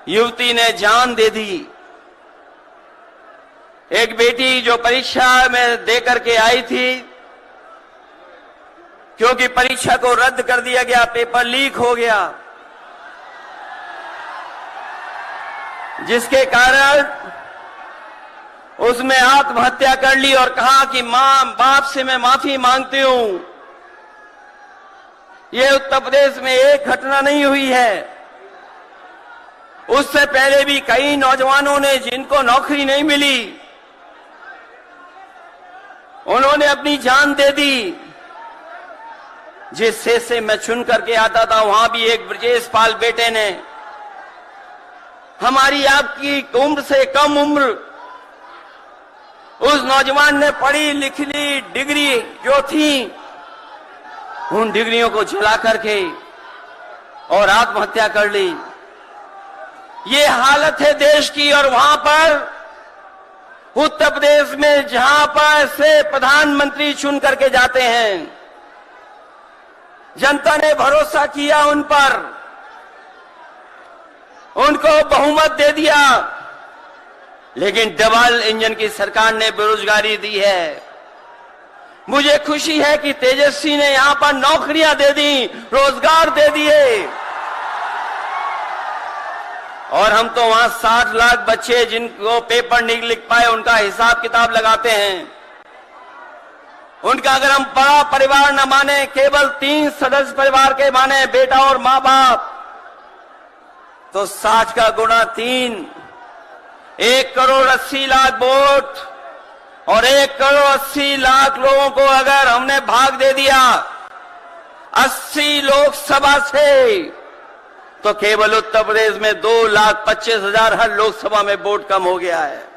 युवती ने जान दे दी। एक बेटी जो परीक्षा में दे करके आई थी, क्योंकि परीक्षा को रद्द कर दिया गया, पेपर लीक हो गया, जिसके कारण उसने आत्महत्या कर ली और कहा कि मां बाप से मैं माफी मांगती हूं। यह उत्तर प्रदेश में एक घटना नहीं हुई है। उससे पहले भी कई नौजवानों ने, जिनको नौकरी नहीं मिली, उन्होंने अपनी जान दे दी। जिस शेष से मैं चुन करके आता था, वहां भी एक ब्रजेश पाल बेटे ने, हमारी आपकी उम्र से कम उम्र, उस नौजवान ने पढ़ी लिख ली डिग्री जो थी, उन डिग्रियों को जला करके और आत्महत्या कर ली। ये हालत है देश की। और वहां पर उत्तर प्रदेश में जहां पर से प्रधानमंत्री चुन करके जाते हैं, जनता ने भरोसा किया उन पर, उनको बहुमत दे दिया, लेकिन डबल इंजन की सरकार ने बेरोजगारी दी है। मुझे खुशी है कि तेजस्वी ने यहां पर नौकरियां दे दी, रोजगार दे दिए, और हम तो वहां 60 लाख बच्चे जिनको पेपर नहीं लिख पाए, उनका हिसाब किताब लगाते हैं। उनका अगर हम बड़ा परिवार न माने, केवल 3 सदस्य परिवार के माने, बेटा और मां बाप, तो 60 का गुणा 3, 1 करोड़ 80 लाख वोट, और 1 करोड़ 80 लाख लोगों को अगर हमने भाग दे दिया 80 लोकसभा से, तो केवल उत्तर प्रदेश में 2,25,000 हर लोकसभा में वोट कम हो गया है।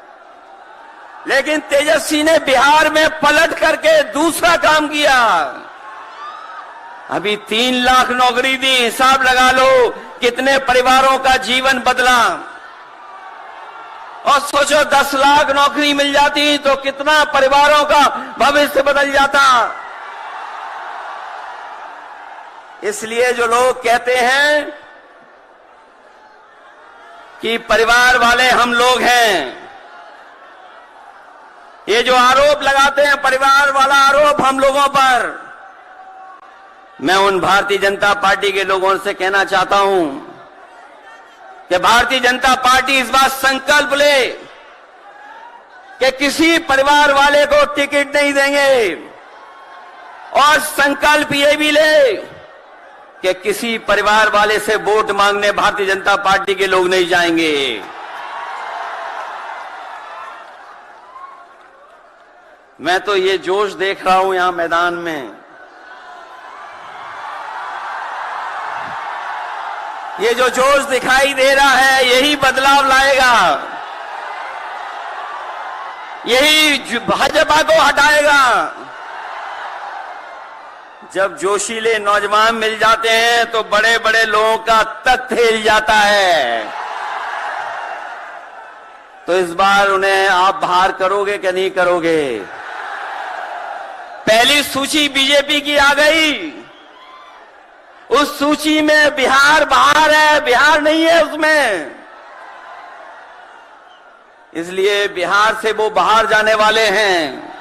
लेकिन तेजस्वी ने बिहार में पलट करके दूसरा काम किया। अभी 3 लाख नौकरी दी, हिसाब लगा लो कितने परिवारों का जीवन बदला। और सोचो 10 लाख नौकरी मिल जाती तो कितना परिवारों का भविष्य बदल जाता। इसलिए जो लोग कहते हैं कि परिवार वाले हम लोग हैं, ये जो आरोप लगाते हैं परिवार वाला आरोप हम लोगों पर, मैं उन भारतीय जनता पार्टी के लोगों से कहना चाहता हूं कि भारतीय जनता पार्टी इस बात संकल्प ले कि किसी परिवार वाले को टिकट नहीं देंगे, और संकल्प ये भी ले कि किसी परिवार वाले से वोट मांगने भारतीय जनता पार्टी के लोग नहीं जाएंगे। मैं तो ये जोश देख रहा हूं यहां मैदान में, ये जो जोश दिखाई दे रहा है यही बदलाव लाएगा, यही भाजपा को हटाएगा। जब जोशीले नौजवान मिल जाते हैं तो बड़े बड़े लोगों का तख्त हिल जाता है। तो इस बार उन्हें आप बाहर करोगे कि नहीं करोगे? पहली सूची बीजेपी की आ गई, उस सूची में बिहार बाहर है, बिहार नहीं है उसमें। इसलिए बिहार से वो बाहर जाने वाले हैं,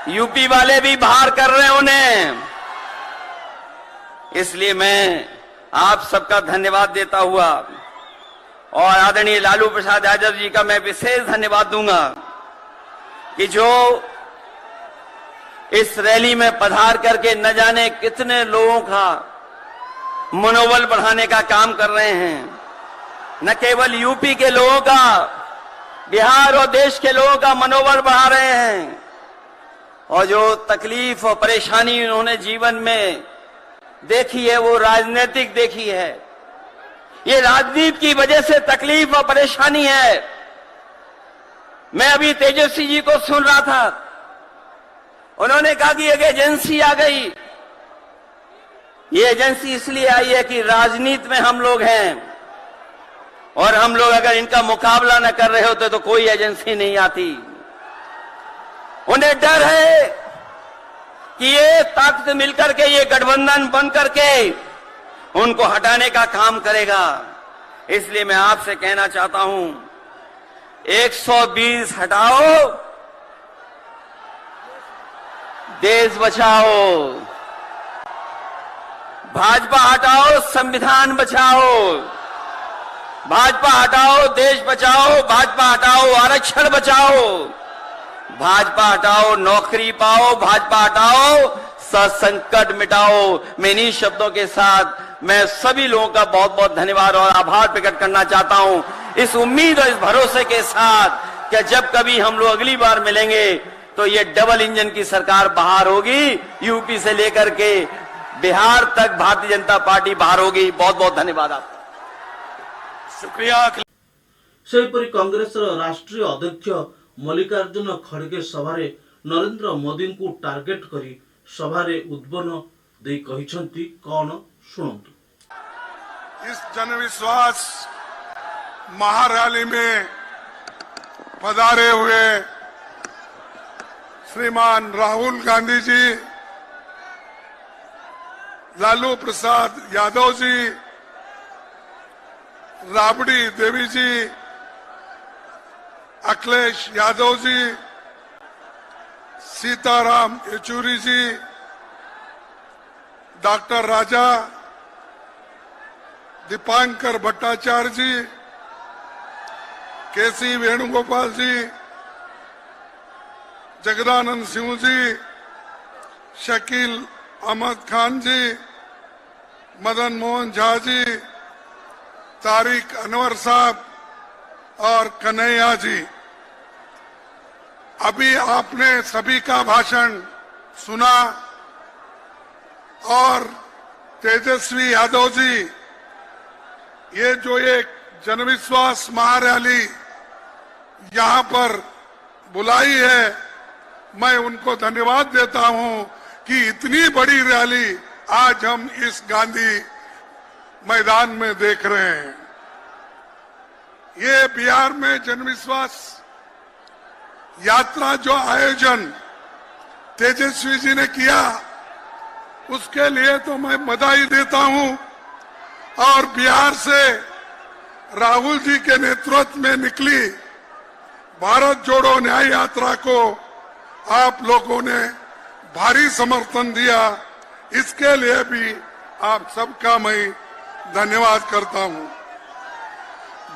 यूपी वाले भी बाहर कर रहे हैं उन्हें। इसलिए मैं आप सबका धन्यवाद देता हुआ और आदरणीय लालू प्रसाद यादव जी का मैं विशेष धन्यवाद दूंगा कि जो इस रैली में पधार करके न जाने कितने लोगों का मनोबल बढ़ाने का काम कर रहे हैं। न केवल यूपी के लोगों का, बिहार और देश के लोगों का मनोबल बढ़ा रहे हैं। और जो तकलीफ और परेशानी उन्होंने जीवन में देखी है वो राजनीतिक देखी है। ये राजनीति की वजह से तकलीफ और परेशानी है। मैं अभी तेजस्वी जी को सुन रहा था, उन्होंने कहा कि एक एजेंसी आ गई। ये एजेंसी इसलिए आई है कि राजनीति में हम लोग हैं, और हम लोग अगर इनका मुकाबला न कर रहे होते तो कोई एजेंसी नहीं आती। उन्हें डर है कि ये ताकत मिलकर के, ये गठबंधन बन करके उनको हटाने का काम करेगा। इसलिए मैं आपसे कहना चाहता हूं, 120 हटाओ, देश बचाओ। भाजपा हटाओ, संविधान बचाओ। भाजपा हटाओ, देश बचाओ। भाजपा हटाओ, आरक्षण बचाओ। भाजपा हटाओ, नौकरी पाओ। भाजपा हटाओ, संकट मिटाओ। मैं इन्हीं शब्दों के साथ मैं सभी लोगों का बहुत बहुत धन्यवाद और आभार प्रकट करना चाहता हूं, इस उम्मीद और इस भरोसे के साथ कि जब कभी हम लोग अगली बार मिलेंगे तो ये डबल इंजन की सरकार बाहर होगी, यूपी से लेकर के बिहार तक भारतीय जनता पार्टी बाहर होगी। बहुत बहुत धन्यवाद आपका। शुक्रिया। सेहीपरि कांग्रेस राष्ट्रीय अध्यक्ष मल्लिकार्जुन खड़गे सभारे नरेंद्र मोदी को टार्गेट करी सभारे उद्बोधन दे कहिसंती कौन सुनंतु। इस जनविश्वास महारैली में पधारे हुए श्रीमान राहुल गांधी जी, लालू प्रसाद यादव जी, राबड़ी देवी जी, अखिलेश यादव जी, सीताराम येचुरी जी, डॉक्टर राजा, दीपांकर भट्टाचार्य जी, केसी वेणुगोपाल जी, जगदानंद सिंह जी, शकील अहमद खान जी, मदन मोहन झा जी, तारिक अनवर साहब और कन्हैया जी। अभी आपने सभी का भाषण सुना और तेजस्वी यादव जी, ये जो एक जनविश्वास महारैली यहां पर बुलाई है, मैं उनको धन्यवाद देता हूं कि इतनी बड़ी रैली आज हम इस गांधी मैदान में देख रहे हैं। ये बिहार में जनविश्वास यात्रा जो आयोजन तेजस्वी जी ने किया, उसके लिए तो मैं बधाई देता हूं। और बिहार से राहुल जी के नेतृत्व में निकली भारत जोड़ो न्याय यात्रा को आप लोगों ने भारी समर्थन दिया, इसके लिए भी आप सबका मैं धन्यवाद करता हूं।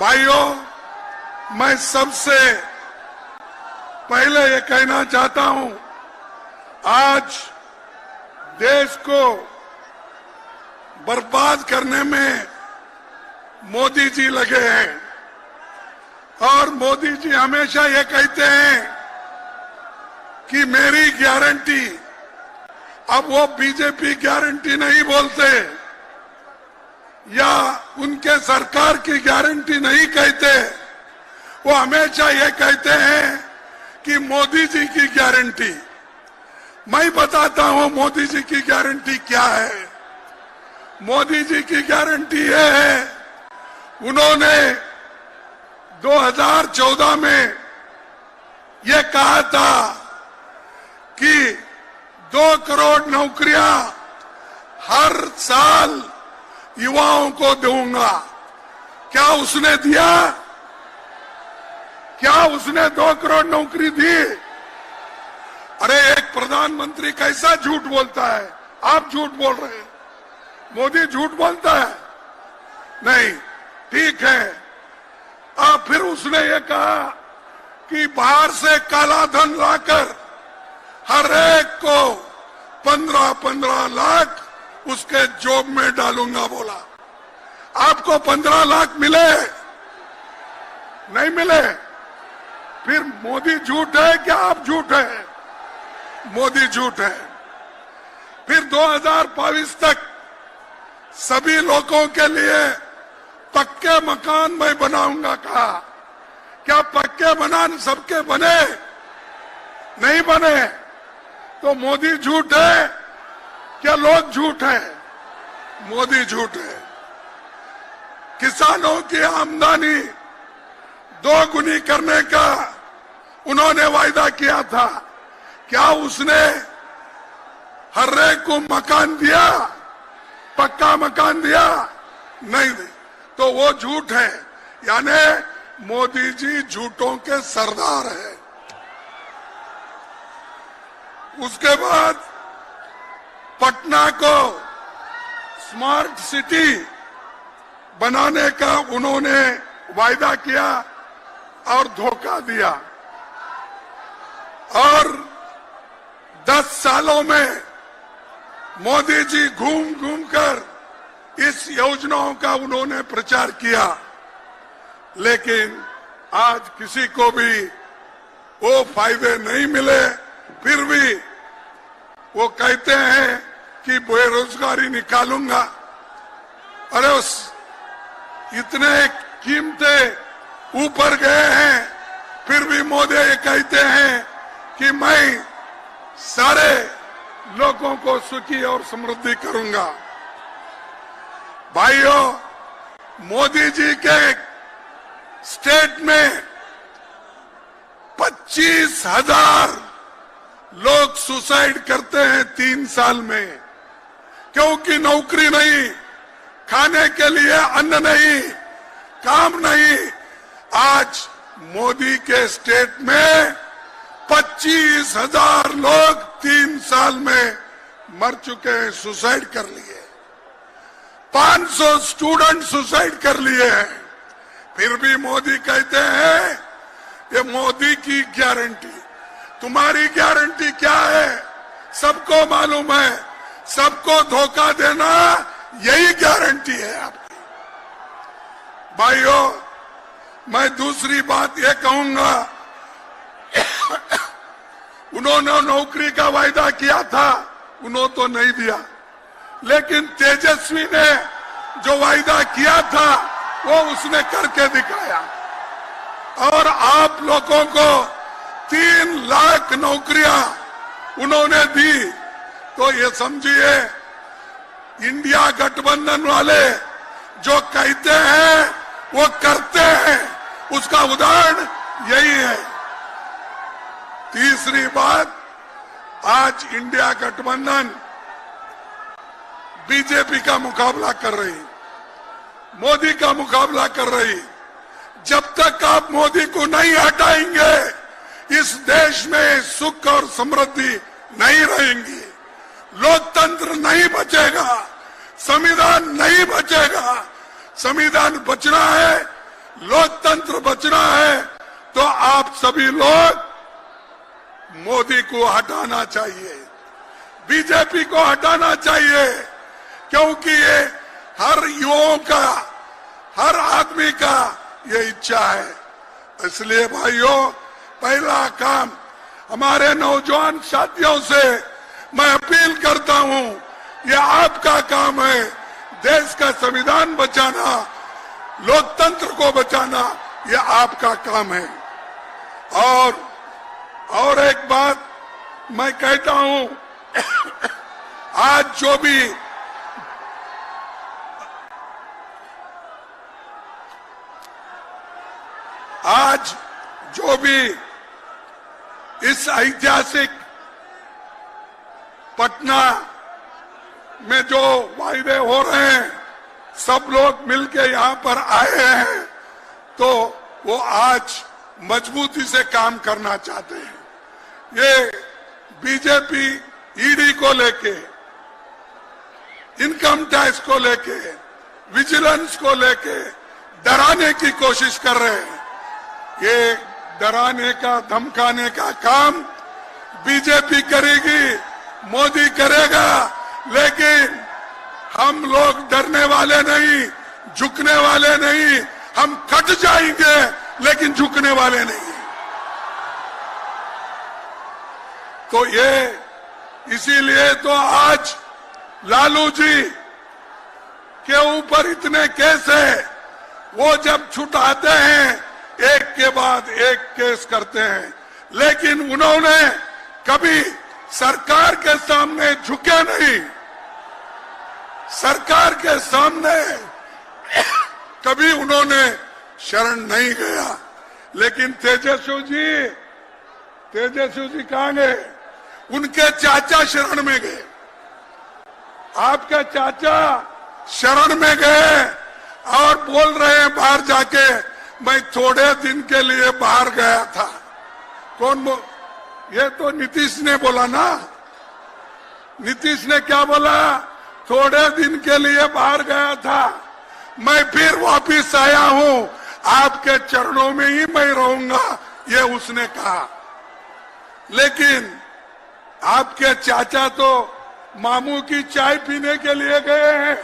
भाइयों, मैं सबसे पहले ये कहना चाहता हूं, आज देश को बर्बाद करने में मोदी जी लगे हैं। और मोदी जी हमेशा ये कहते हैं कि मेरी गारंटी, अब वो बीजेपी गारंटी नहीं बोलते या उनके सरकार की गारंटी नहीं कहते, वो हमेशा ये कहते हैं कि मोदी जी की गारंटी। मैं बताता हूं मोदी जी की गारंटी क्या है। मोदी जी की गारंटी ये है, उन्होंने 2014 में ये कहा था कि 2 करोड़ नौकरियां हर साल युवाओं को दूंगा। क्या उसने दिया? क्या उसने 2 करोड़ नौकरी दी? अरे एक प्रधानमंत्री कैसा झूठ बोलता है? आप झूठ बोल रहे हैं, मोदी झूठ बोलता है? नहीं, ठीक है। फिर उसने ये कहा कि बाहर से काला धन लाकर हर एक को 15-15 लाख उसके जॉब में डालूंगा बोला। आपको 15 लाख मिले? नहीं मिले। फिर मोदी झूठ है क्या आप झूठ है? मोदी झूठ है। फिर 2022 तक सभी लोगों के लिए पक्के मकान मैं बनाऊंगा कहा। क्या पक्के मकान सबके बने? नहीं बने। तो मोदी झूठ है क्या लोग झूठ है? मोदी झूठ है। किसानों की आमदनी 2 गुनी करने का उन्होंने वायदा किया था। क्या उसने हर एक को मकान दिया? पक्का मकान दिया? नहीं दी। तो वो झूठ है। यानी मोदी जी झूठों के सरदार है। उसके बाद पटना को स्मार्ट सिटी बनाने का उन्होंने वायदा किया और धोखा दिया। और 10 सालों में मोदी जी घूम घूम कर इस योजनाओं का उन्होंने प्रचार किया, लेकिन आज किसी को भी वो फायदे नहीं मिले। फिर भी वो कहते हैं कि बेरोजगारी निकालूंगा। अरे उस इतने कीमतें ऊपर गए हैं, फिर भी मोदी ये कहते हैं कि मैं सारे लोगों को सुखी और समृद्धि करूंगा। भाइयों, मोदी जी के स्टेट में 25,000 लोग सुसाइड करते हैं 3 साल में, क्योंकि नौकरी नहीं, खाने के लिए अन्न नहीं, काम नहीं। आज मोदी के स्टेट में 25,000 लोग 3 साल में मर चुके हैं, सुसाइड कर लिए। 500 स्टूडेंट सुसाइड कर लिए हैं। फिर भी मोदी कहते हैं ये मोदी की गारंटी। तुम्हारी गारंटी क्या है? सबको मालूम है, सबको धोखा देना यही गारंटी है आपकी। भाइयों, मैं दूसरी बात ये कहूंगा, उन्होंने नौकरी का वायदा किया था, उन्होंने तो नहीं दिया, लेकिन तेजस्वी ने जो वायदा किया था वो उसने करके दिखाया। और आप लोगों को 3 लाख नौकरियां उन्होंने दी, तो ये समझिए इंडिया गठबंधन वाले जो कहते हैं वो करते हैं, उसका उदाहरण यही है। तीसरी बात, आज इंडिया गठबंधन बीजेपी का मुकाबला कर रही, मोदी का मुकाबला कर रही। जब तक आप मोदी को नहीं हटाएंगे, इस देश में सुख और समृद्धि नहीं रहेंगी, लोकतंत्र नहीं बचेगा, संविधान नहीं बचेगा। संविधान बचना है, लोकतंत्र बचना है, तो आप सभी लोग मोदी को हटाना चाहिए, बीजेपी को हटाना चाहिए, क्योंकि ये हर युवाओं का, हर आदमी का ये इच्छा है। इसलिए भाइयों, पहला काम हमारे नौजवान साथियों से मैं अपील करता हूं, ये आपका काम है, देश का संविधान बचाना, लोकतंत्र को बचाना, ये आपका काम है। और एक बात मैं कहता हूं, आज जो भी इस ऐतिहासिक पटना में जो वायदे हो रहे हैं, सब लोग मिलके यहां पर आए हैं, तो वो आज मजबूती से काम करना चाहते हैं। ये बीजेपी ईडी को लेके, इनकम टैक्स को लेके, विजिलेंस को लेके डराने की कोशिश कर रहे हैं। ये डराने का, धमकाने का काम बीजेपी करेगी, मोदी करेगा, लेकिन हम लोग डरने वाले नहीं, झुकने वाले नहीं। हम कट जाएंगे लेकिन झुकने वाले नहीं। तो ये इसीलिए तो आज लालू जी के ऊपर इतने केस है, वो जब छुटाते हैं एक के बाद एक केस करते हैं, लेकिन उन्होंने कभी सरकार के सामने झुके नहीं, सरकार के सामने कभी उन्होंने शरण नहीं गया। लेकिन तेजस्वी जी कहां गए? उनके चाचा शरण में गए, आपके चाचा शरण में गए और बोल रहे हैं बाहर जाके, मैं थोड़े दिन के लिए बाहर गया था। ये तो नीतीश ने बोला ना, नीतीश ने क्या बोला? थोड़े दिन के लिए बाहर गया था, मैं फिर वापिस आया हूं, आपके चरणों में ही मैं रहूंगा, ये उसने कहा। लेकिन आपके चाचा तो मामू की चाय पीने के लिए गए हैं,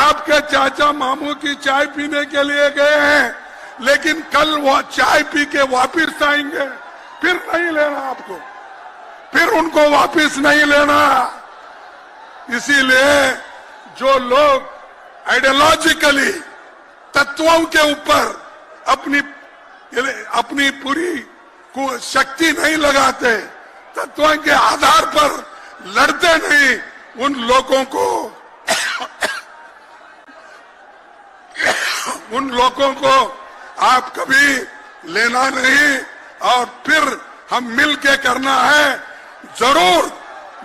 आपके चाचा मामू की चाय पीने के लिए गए हैं, लेकिन कल वो चाय पी के वापिस आएंगे, फिर नहीं लेना आपको, फिर उनको वापिस नहीं लेना। इसीलिए जो लोग आइडियोलॉजिकली तत्वों के ऊपर अपनी पूरी शक्ति नहीं लगाते, तत्वों के आधार पर लड़ते नहीं, उन लोगों को आप कभी लेना नहीं। और फिर हम मिल के करना है, जरूर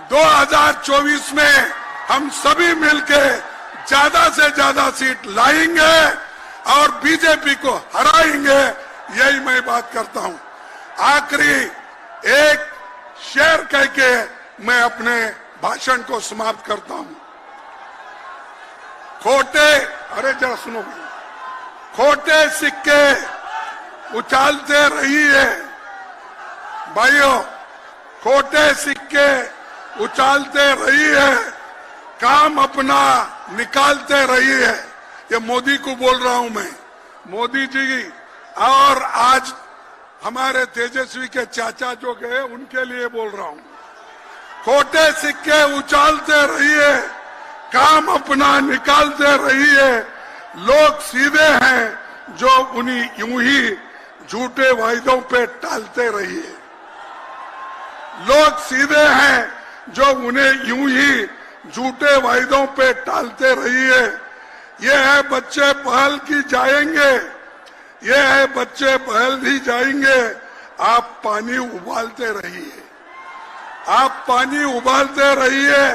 2024 में हम सभी मिलके ज्यादा से ज्यादा सीट लाएंगे और बीजेपी को हराएंगे, यही मैं बात करता हूं। आखिरी एक शेर कह के मैं अपने भाषण को समाप्त करता हूं। अरे जरा सुनो, खोटे सिक्के उछालते रहिए भाइयों, खोटे सिक्के उछालते रहिए, काम अपना निकालते रहिए। ये मोदी को बोल रहा हूं मैं, मोदी जी, और आज हमारे तेजस्वी के चाचा जो गए उनके लिए बोल रहा हूं। खोटे सिक्के उछालते रहिए, काम अपना निकालते रहिए, लोग सीधे हैं जो उन्हीं यूं ही झूठे वायदों पे टालते रहिए। लोग सीधे हैं जो उन्हें यूं ही झूठे वायदों पे टालते रहिए। ये है बच्चे पहल की जाएंगे, ये है बच्चे पहल भी जाएंगे। आप पानी उबालते रहिए, आप पानी उबालते रहिए।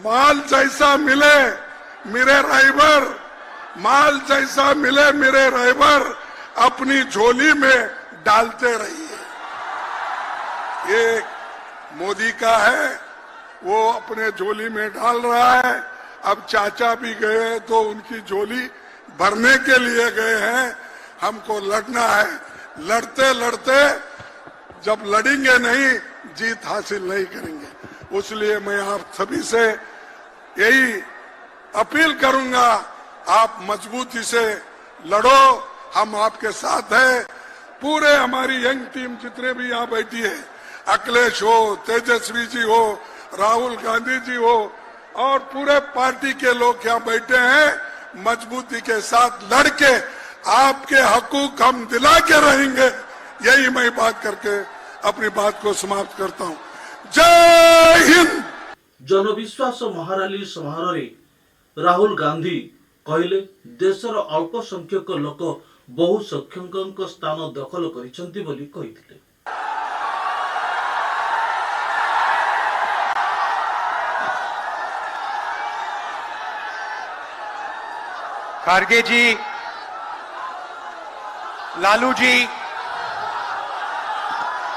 माल जैसा मिले मेरे राइबर, माल जैसा मिले मेरे राइबर, अपनी झोली में डालते रहिए। ये मोदी का है, वो अपने झोली में डाल रहा है। अब चाचा भी गए तो उनकी झोली भरने के लिए गए हैं। हमको लड़ना है, लड़ते लड़ते जब लड़ेंगे नहीं, जीत हासिल नहीं करेंगे। इसलिए मैं आप सभी से यही अपील करूंगा, आप मजबूती से लड़ो, हम आपके साथ हैं। पूरे हमारी यंग टीम जितने भी यहाँ बैठी है, अखिलेश हो, तेजस्वी जी हो, राहुल गांधी जी हो और पूरे पार्टी के लोग यहाँ बैठे हैं, मजबूती के साथ लड़के आपके हकूक हम दिला के रहेंगे। यही मैं बात करके अपनी बात को समाप्त करता हूँ। जय हिंद। जनविश्वास महाराली समारोह राहुल गांधी कहले देशर अल्प संख्यक लोक बहु संख्यक स्थान दखल करिसेंती बोली कहिथिले। खारगे जी, लालू जी,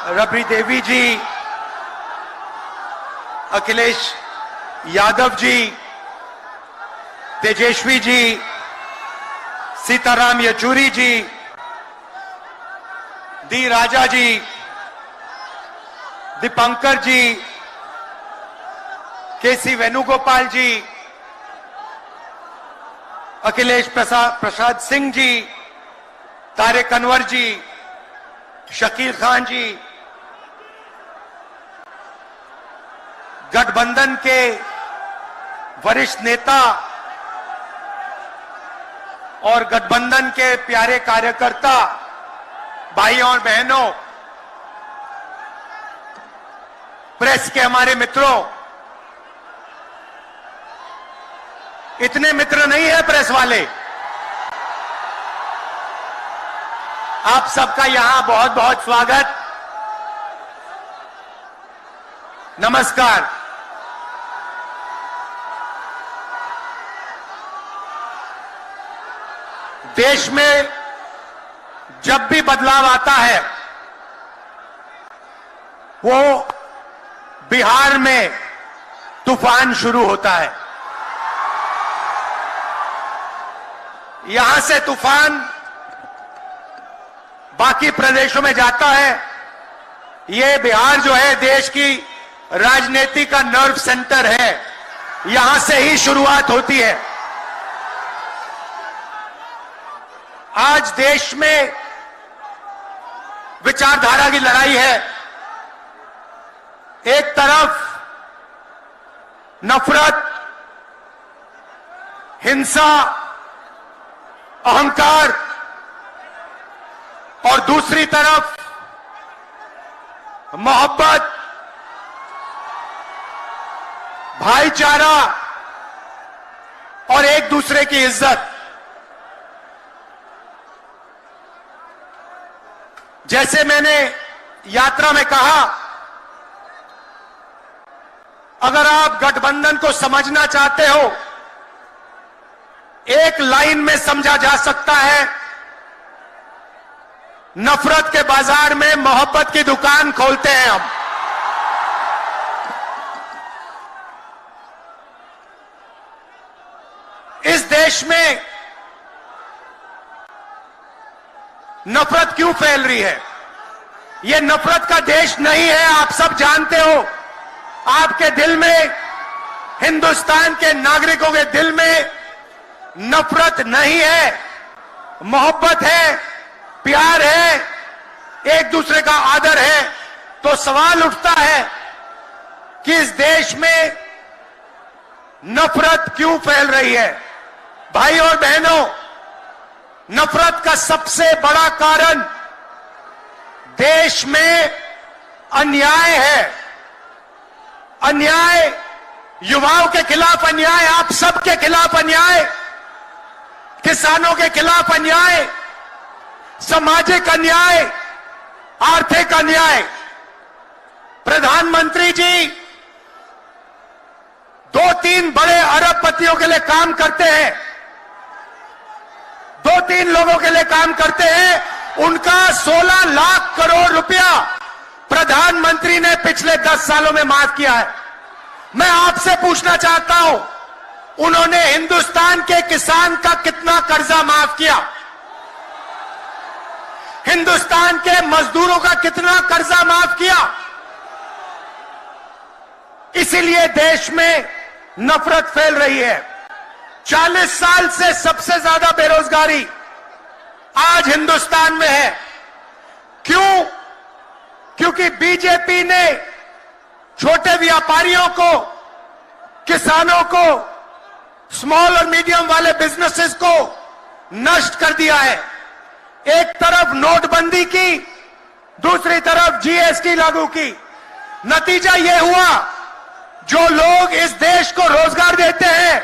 रबड़ी देवी जी, अखिलेश यादव जी, तेजस्वी जी, सीताराम येचुरी जी, डी राजा जी, दीपंकर जी, केसी वेणुगोपाल जी, अखिलेश प्रसाद सिंह जी, तारिक अनवर जी, शकील खान जी, गठबंधन के वरिष्ठ नेता और गठबंधन के प्यारे कार्यकर्ता, भाइयों और बहनों, प्रेस के हमारे मित्रों, इतने मित्र नहीं है प्रेस वाले। आप सबका यहां बहुत बहुत स्वागत, नमस्कार। देश में जब भी बदलाव आता है, वो बिहार में तूफान शुरू होता है। यहां से तूफान बाकी प्रदेशों में जाता है। ये बिहार जो है देश की राजनीति का नर्व सेंटर है, यहां से ही शुरुआत होती है। आज देश में विचारधारा की लड़ाई है। एक तरफ नफरत, हिंसा, अहंकार और दूसरी तरफ मोहब्बत, भाईचारा और एक दूसरे की इज्जत। जैसे मैंने यात्रा में कहा, अगर आप गठबंधन को समझना चाहते हो, एक लाइन में समझा जा सकता है, नफरत के बाजार में मोहब्बत की दुकान खोलते हैं हम। इस देश में नफरत क्यों फैल रही है? यह नफरत का देश नहीं है, आप सब जानते हो। आपके दिल में, हिंदुस्तान के नागरिकों के दिल में नफरत नहीं है, मोहब्बत है, प्यार है, एक दूसरे का आदर है। तो सवाल उठता है कि इस देश में नफरत क्यों फैल रही है? भाई और बहनों, नफरत का सबसे बड़ा कारण देश में अन्याय है। अन्याय युवाओं के खिलाफ अन्याय, आप सबके खिलाफ अन्याय, किसानों के खिलाफ अन्याय, सामाजिक अन्याय, आर्थिक अन्याय। प्रधानमंत्री जी 2-3 बड़े अरबपतियों के लिए काम करते हैं, 2-3 लोगों के लिए काम करते हैं। उनका 16 लाख करोड़ रुपया प्रधानमंत्री ने पिछले 10 सालों में माफ किया है। मैं आपसे पूछना चाहता हूं, उन्होंने हिंदुस्तान के किसान का कितना कर्जा माफ किया? हिंदुस्तान के मजदूरों का कितना कर्जा माफ किया? इसीलिए देश में नफरत फैल रही है। 40 साल से सबसे ज्यादा बेरोजगारी आज हिंदुस्तान में है। क्यों? क्योंकि बीजेपी ने छोटे व्यापारियों को, किसानों को, स्मॉल और मीडियम वाले बिजनेसेस को नष्ट कर दिया है। एक तरफ नोटबंदी की, दूसरी तरफ जीएसटी लागू की। नतीजा यह हुआ, जो लोग इस देश को रोजगार देते हैं,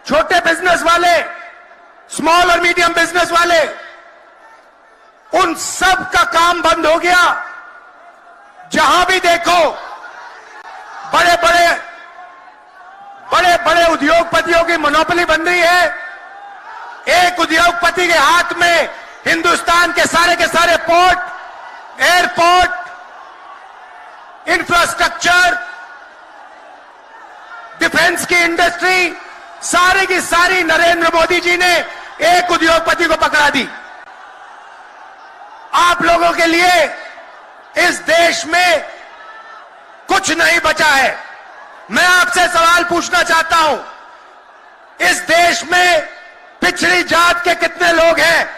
छोटे बिजनेस वाले, स्मॉल और मीडियम बिजनेस वाले, उन सब का काम बंद हो गया। जहां भी देखो बड़े बड़े उद्योगपतियों की मोनोपोली बन रही है। एक उद्योगपति के हाथ में हिंदुस्तान के सारे पोर्ट, एयरपोर्ट, इंफ्रास्ट्रक्चर, डिफेंस की इंडस्ट्री, सारी की सारी नरेंद्र मोदी जी ने एक उद्योगपति को पकड़ा दी। आप लोगों के लिए इस देश में कुछ नहीं बचा है। मैं आपसे सवाल पूछना चाहता हूं, इस देश में पिछड़ी जात के कितने लोग हैं?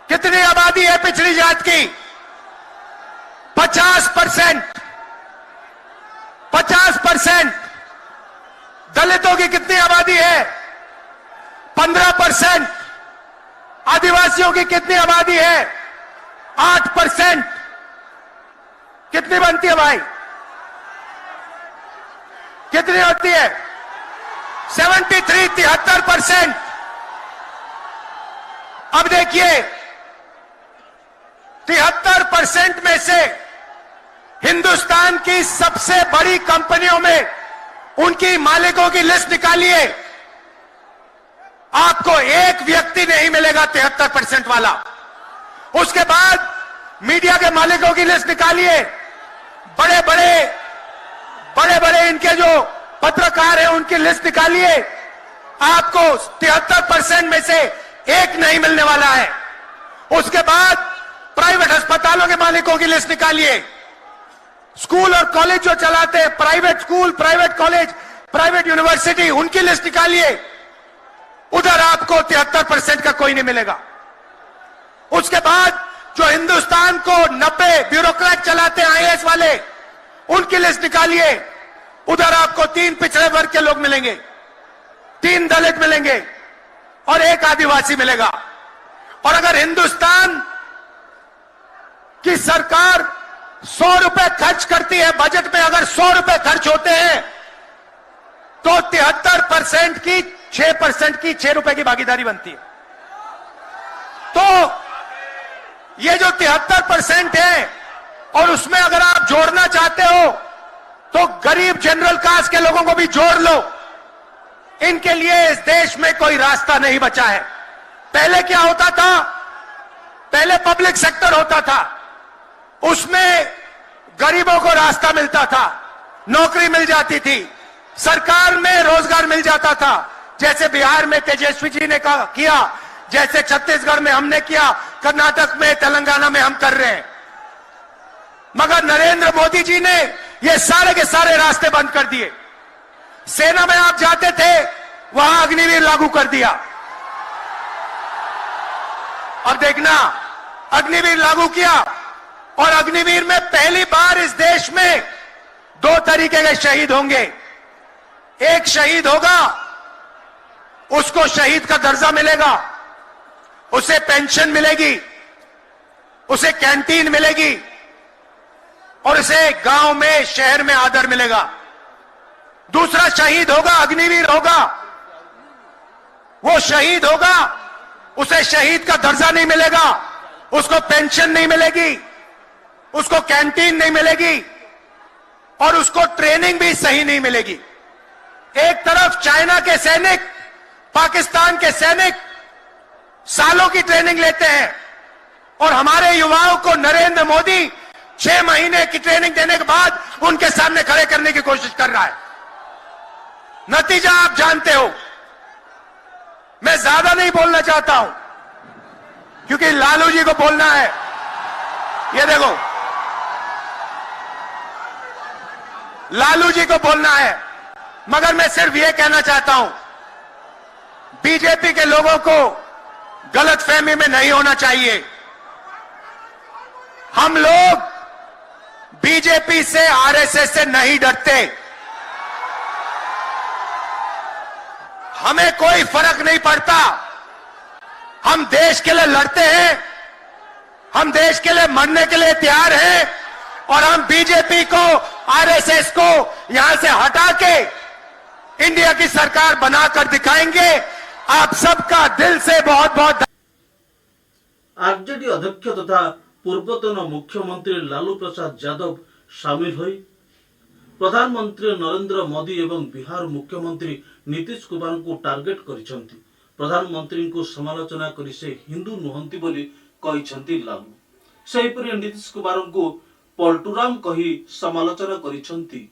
कितनी आबादी है पिछड़ी जात की? 50%। 50%। दलितों की कितनी आबादी है? 15%। आदिवासियों की कितनी आबादी है? 8%। कितनी बनती है भाई? कितनी होती है? 73% अब देखिए, 73% में से हिंदुस्तान की सबसे बड़ी कंपनियों में उनकी मालिकों की लिस्ट निकालिए, आपको एक व्यक्ति नहीं मिलेगा 73% वाला। उसके बाद मीडिया के मालिकों की लिस्ट निकालिए, बड़े बड़े इनके जो पत्रकार हैं उनकी लिस्ट निकालिए, आपको 73% में से एक नहीं मिलने वाला है। उसके बाद प्राइवेट अस्पतालों के मालिकों की लिस्ट निकालिए, स्कूल और कॉलेज जो चलाते हैं, private school, private college, private university, उनकी लिस्ट निकालिए, उधर आपको 73% का कोई नहीं मिलेगा। उसके बाद जो हिंदुस्तान को 90 ब्यूरोक्रेट चलाते हैं, आईएएस वाले, उनकी लिस्ट निकालिए, उधर आपको 3 पिछड़े वर्ग के लोग मिलेंगे, 3 दलित मिलेंगे और 1 आदिवासी मिलेगा। और अगर हिंदुस्तान की सरकार 100 रुपए खर्च करती है, बजट में अगर 100 रुपए खर्च होते हैं, तो 73% की 6% की 6 रुपए की भागीदारी बनती है। तो ये जो 73% है, और उसमें अगर आप जोड़ना चाहते हो तो गरीब जनरल कास्ट के लोगों को भी जोड़ लो। इनके लिए इस देश में कोई रास्ता नहीं बचा है। पहले क्या होता था? पहले पब्लिक सेक्टर होता था, उसमें गरीबों को रास्ता मिलता था, नौकरी मिल जाती थी, सरकार में रोजगार मिल जाता था, जैसे बिहार में तेजस्वी जी ने किया, जैसे छत्तीसगढ़ में हमने किया, कर्नाटक में, तेलंगाना में हम कर रहे हैं। मगर नरेंद्र मोदी जी ने ये सारे के सारे रास्ते बंद कर दिए। सेना में आप जाते थे, वहां अग्निवीर लागू कर दिया। अब देखना, अग्निवीर लागू किया, और अग्निवीर में पहली बार इस देश में 2 तरीके के शहीद होंगे। एक शहीद होगा, उसको शहीद का दर्जा मिलेगा, उसे पेंशन मिलेगी, उसे कैंटीन मिलेगी, और इसे गांव में, शहर में आदर मिलेगा। दूसरा शहीद होगा, अग्निवीर होगा, वो शहीद होगा, उसे शहीद का दर्जा नहीं मिलेगा, उसको पेंशन नहीं मिलेगी, उसको कैंटीन नहीं मिलेगी और उसको ट्रेनिंग भी सही नहीं मिलेगी। एक तरफ चाइना के सैनिक, पाकिस्तान के सैनिक सालों की ट्रेनिंग लेते हैं और हमारे युवाओं को नरेंद्र मोदी 6 महीने की ट्रेनिंग देने के बाद उनके सामने खड़े करने की कोशिश कर रहा है। नतीजा आप जानते हो। मैं ज्यादा नहीं बोलना चाहता हूं क्योंकि लालू जी को बोलना है। ये देखो, लालू जी को बोलना है, मगर मैं सिर्फ ये कहना चाहता हूं, बीजेपी के लोगों को गलतफहमी में नहीं होना चाहिए। हम लोग बीजेपी से, आरएसएस से नहीं डरते। हमें कोई फर्क नहीं पड़ता। हम देश के लिए लड़ते हैं, हम देश के लिए मरने के लिए तैयार हैं और हम बीजेपी को, आरएसएस को यहां से हटा के इंडिया की सरकार बनाकर दिखाएंगे। आप सबका दिल से बहुत बहुत। आरजेडी अध्यक्ष तथा पूर्वतन मुख्यमंत्री लालू प्रसाद यादव सामिल हुई प्रधानमंत्री नरेंद्र मोदी एवं बिहार मुख्यमंत्री नीतीश कुमार को टार्गेट करिसेंती। प्रधानमंत्री को समालोचना करी से हिंदू नुहंती बोली कहिसेंती लालू। सेहिपरि नीतीश कुमार को पलटूराम कही समालोचना करिसेंती।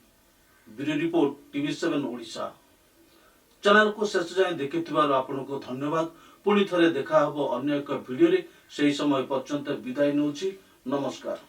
Bureau report TV7 Odisha. Channel को शेष जाए देखिथिबार आपनको धन्यवाद। पुणी थरे देखा हबो अन्य एक वीडियो रे। सेही समय पर्यंत विदाय नउची। नमस्कार।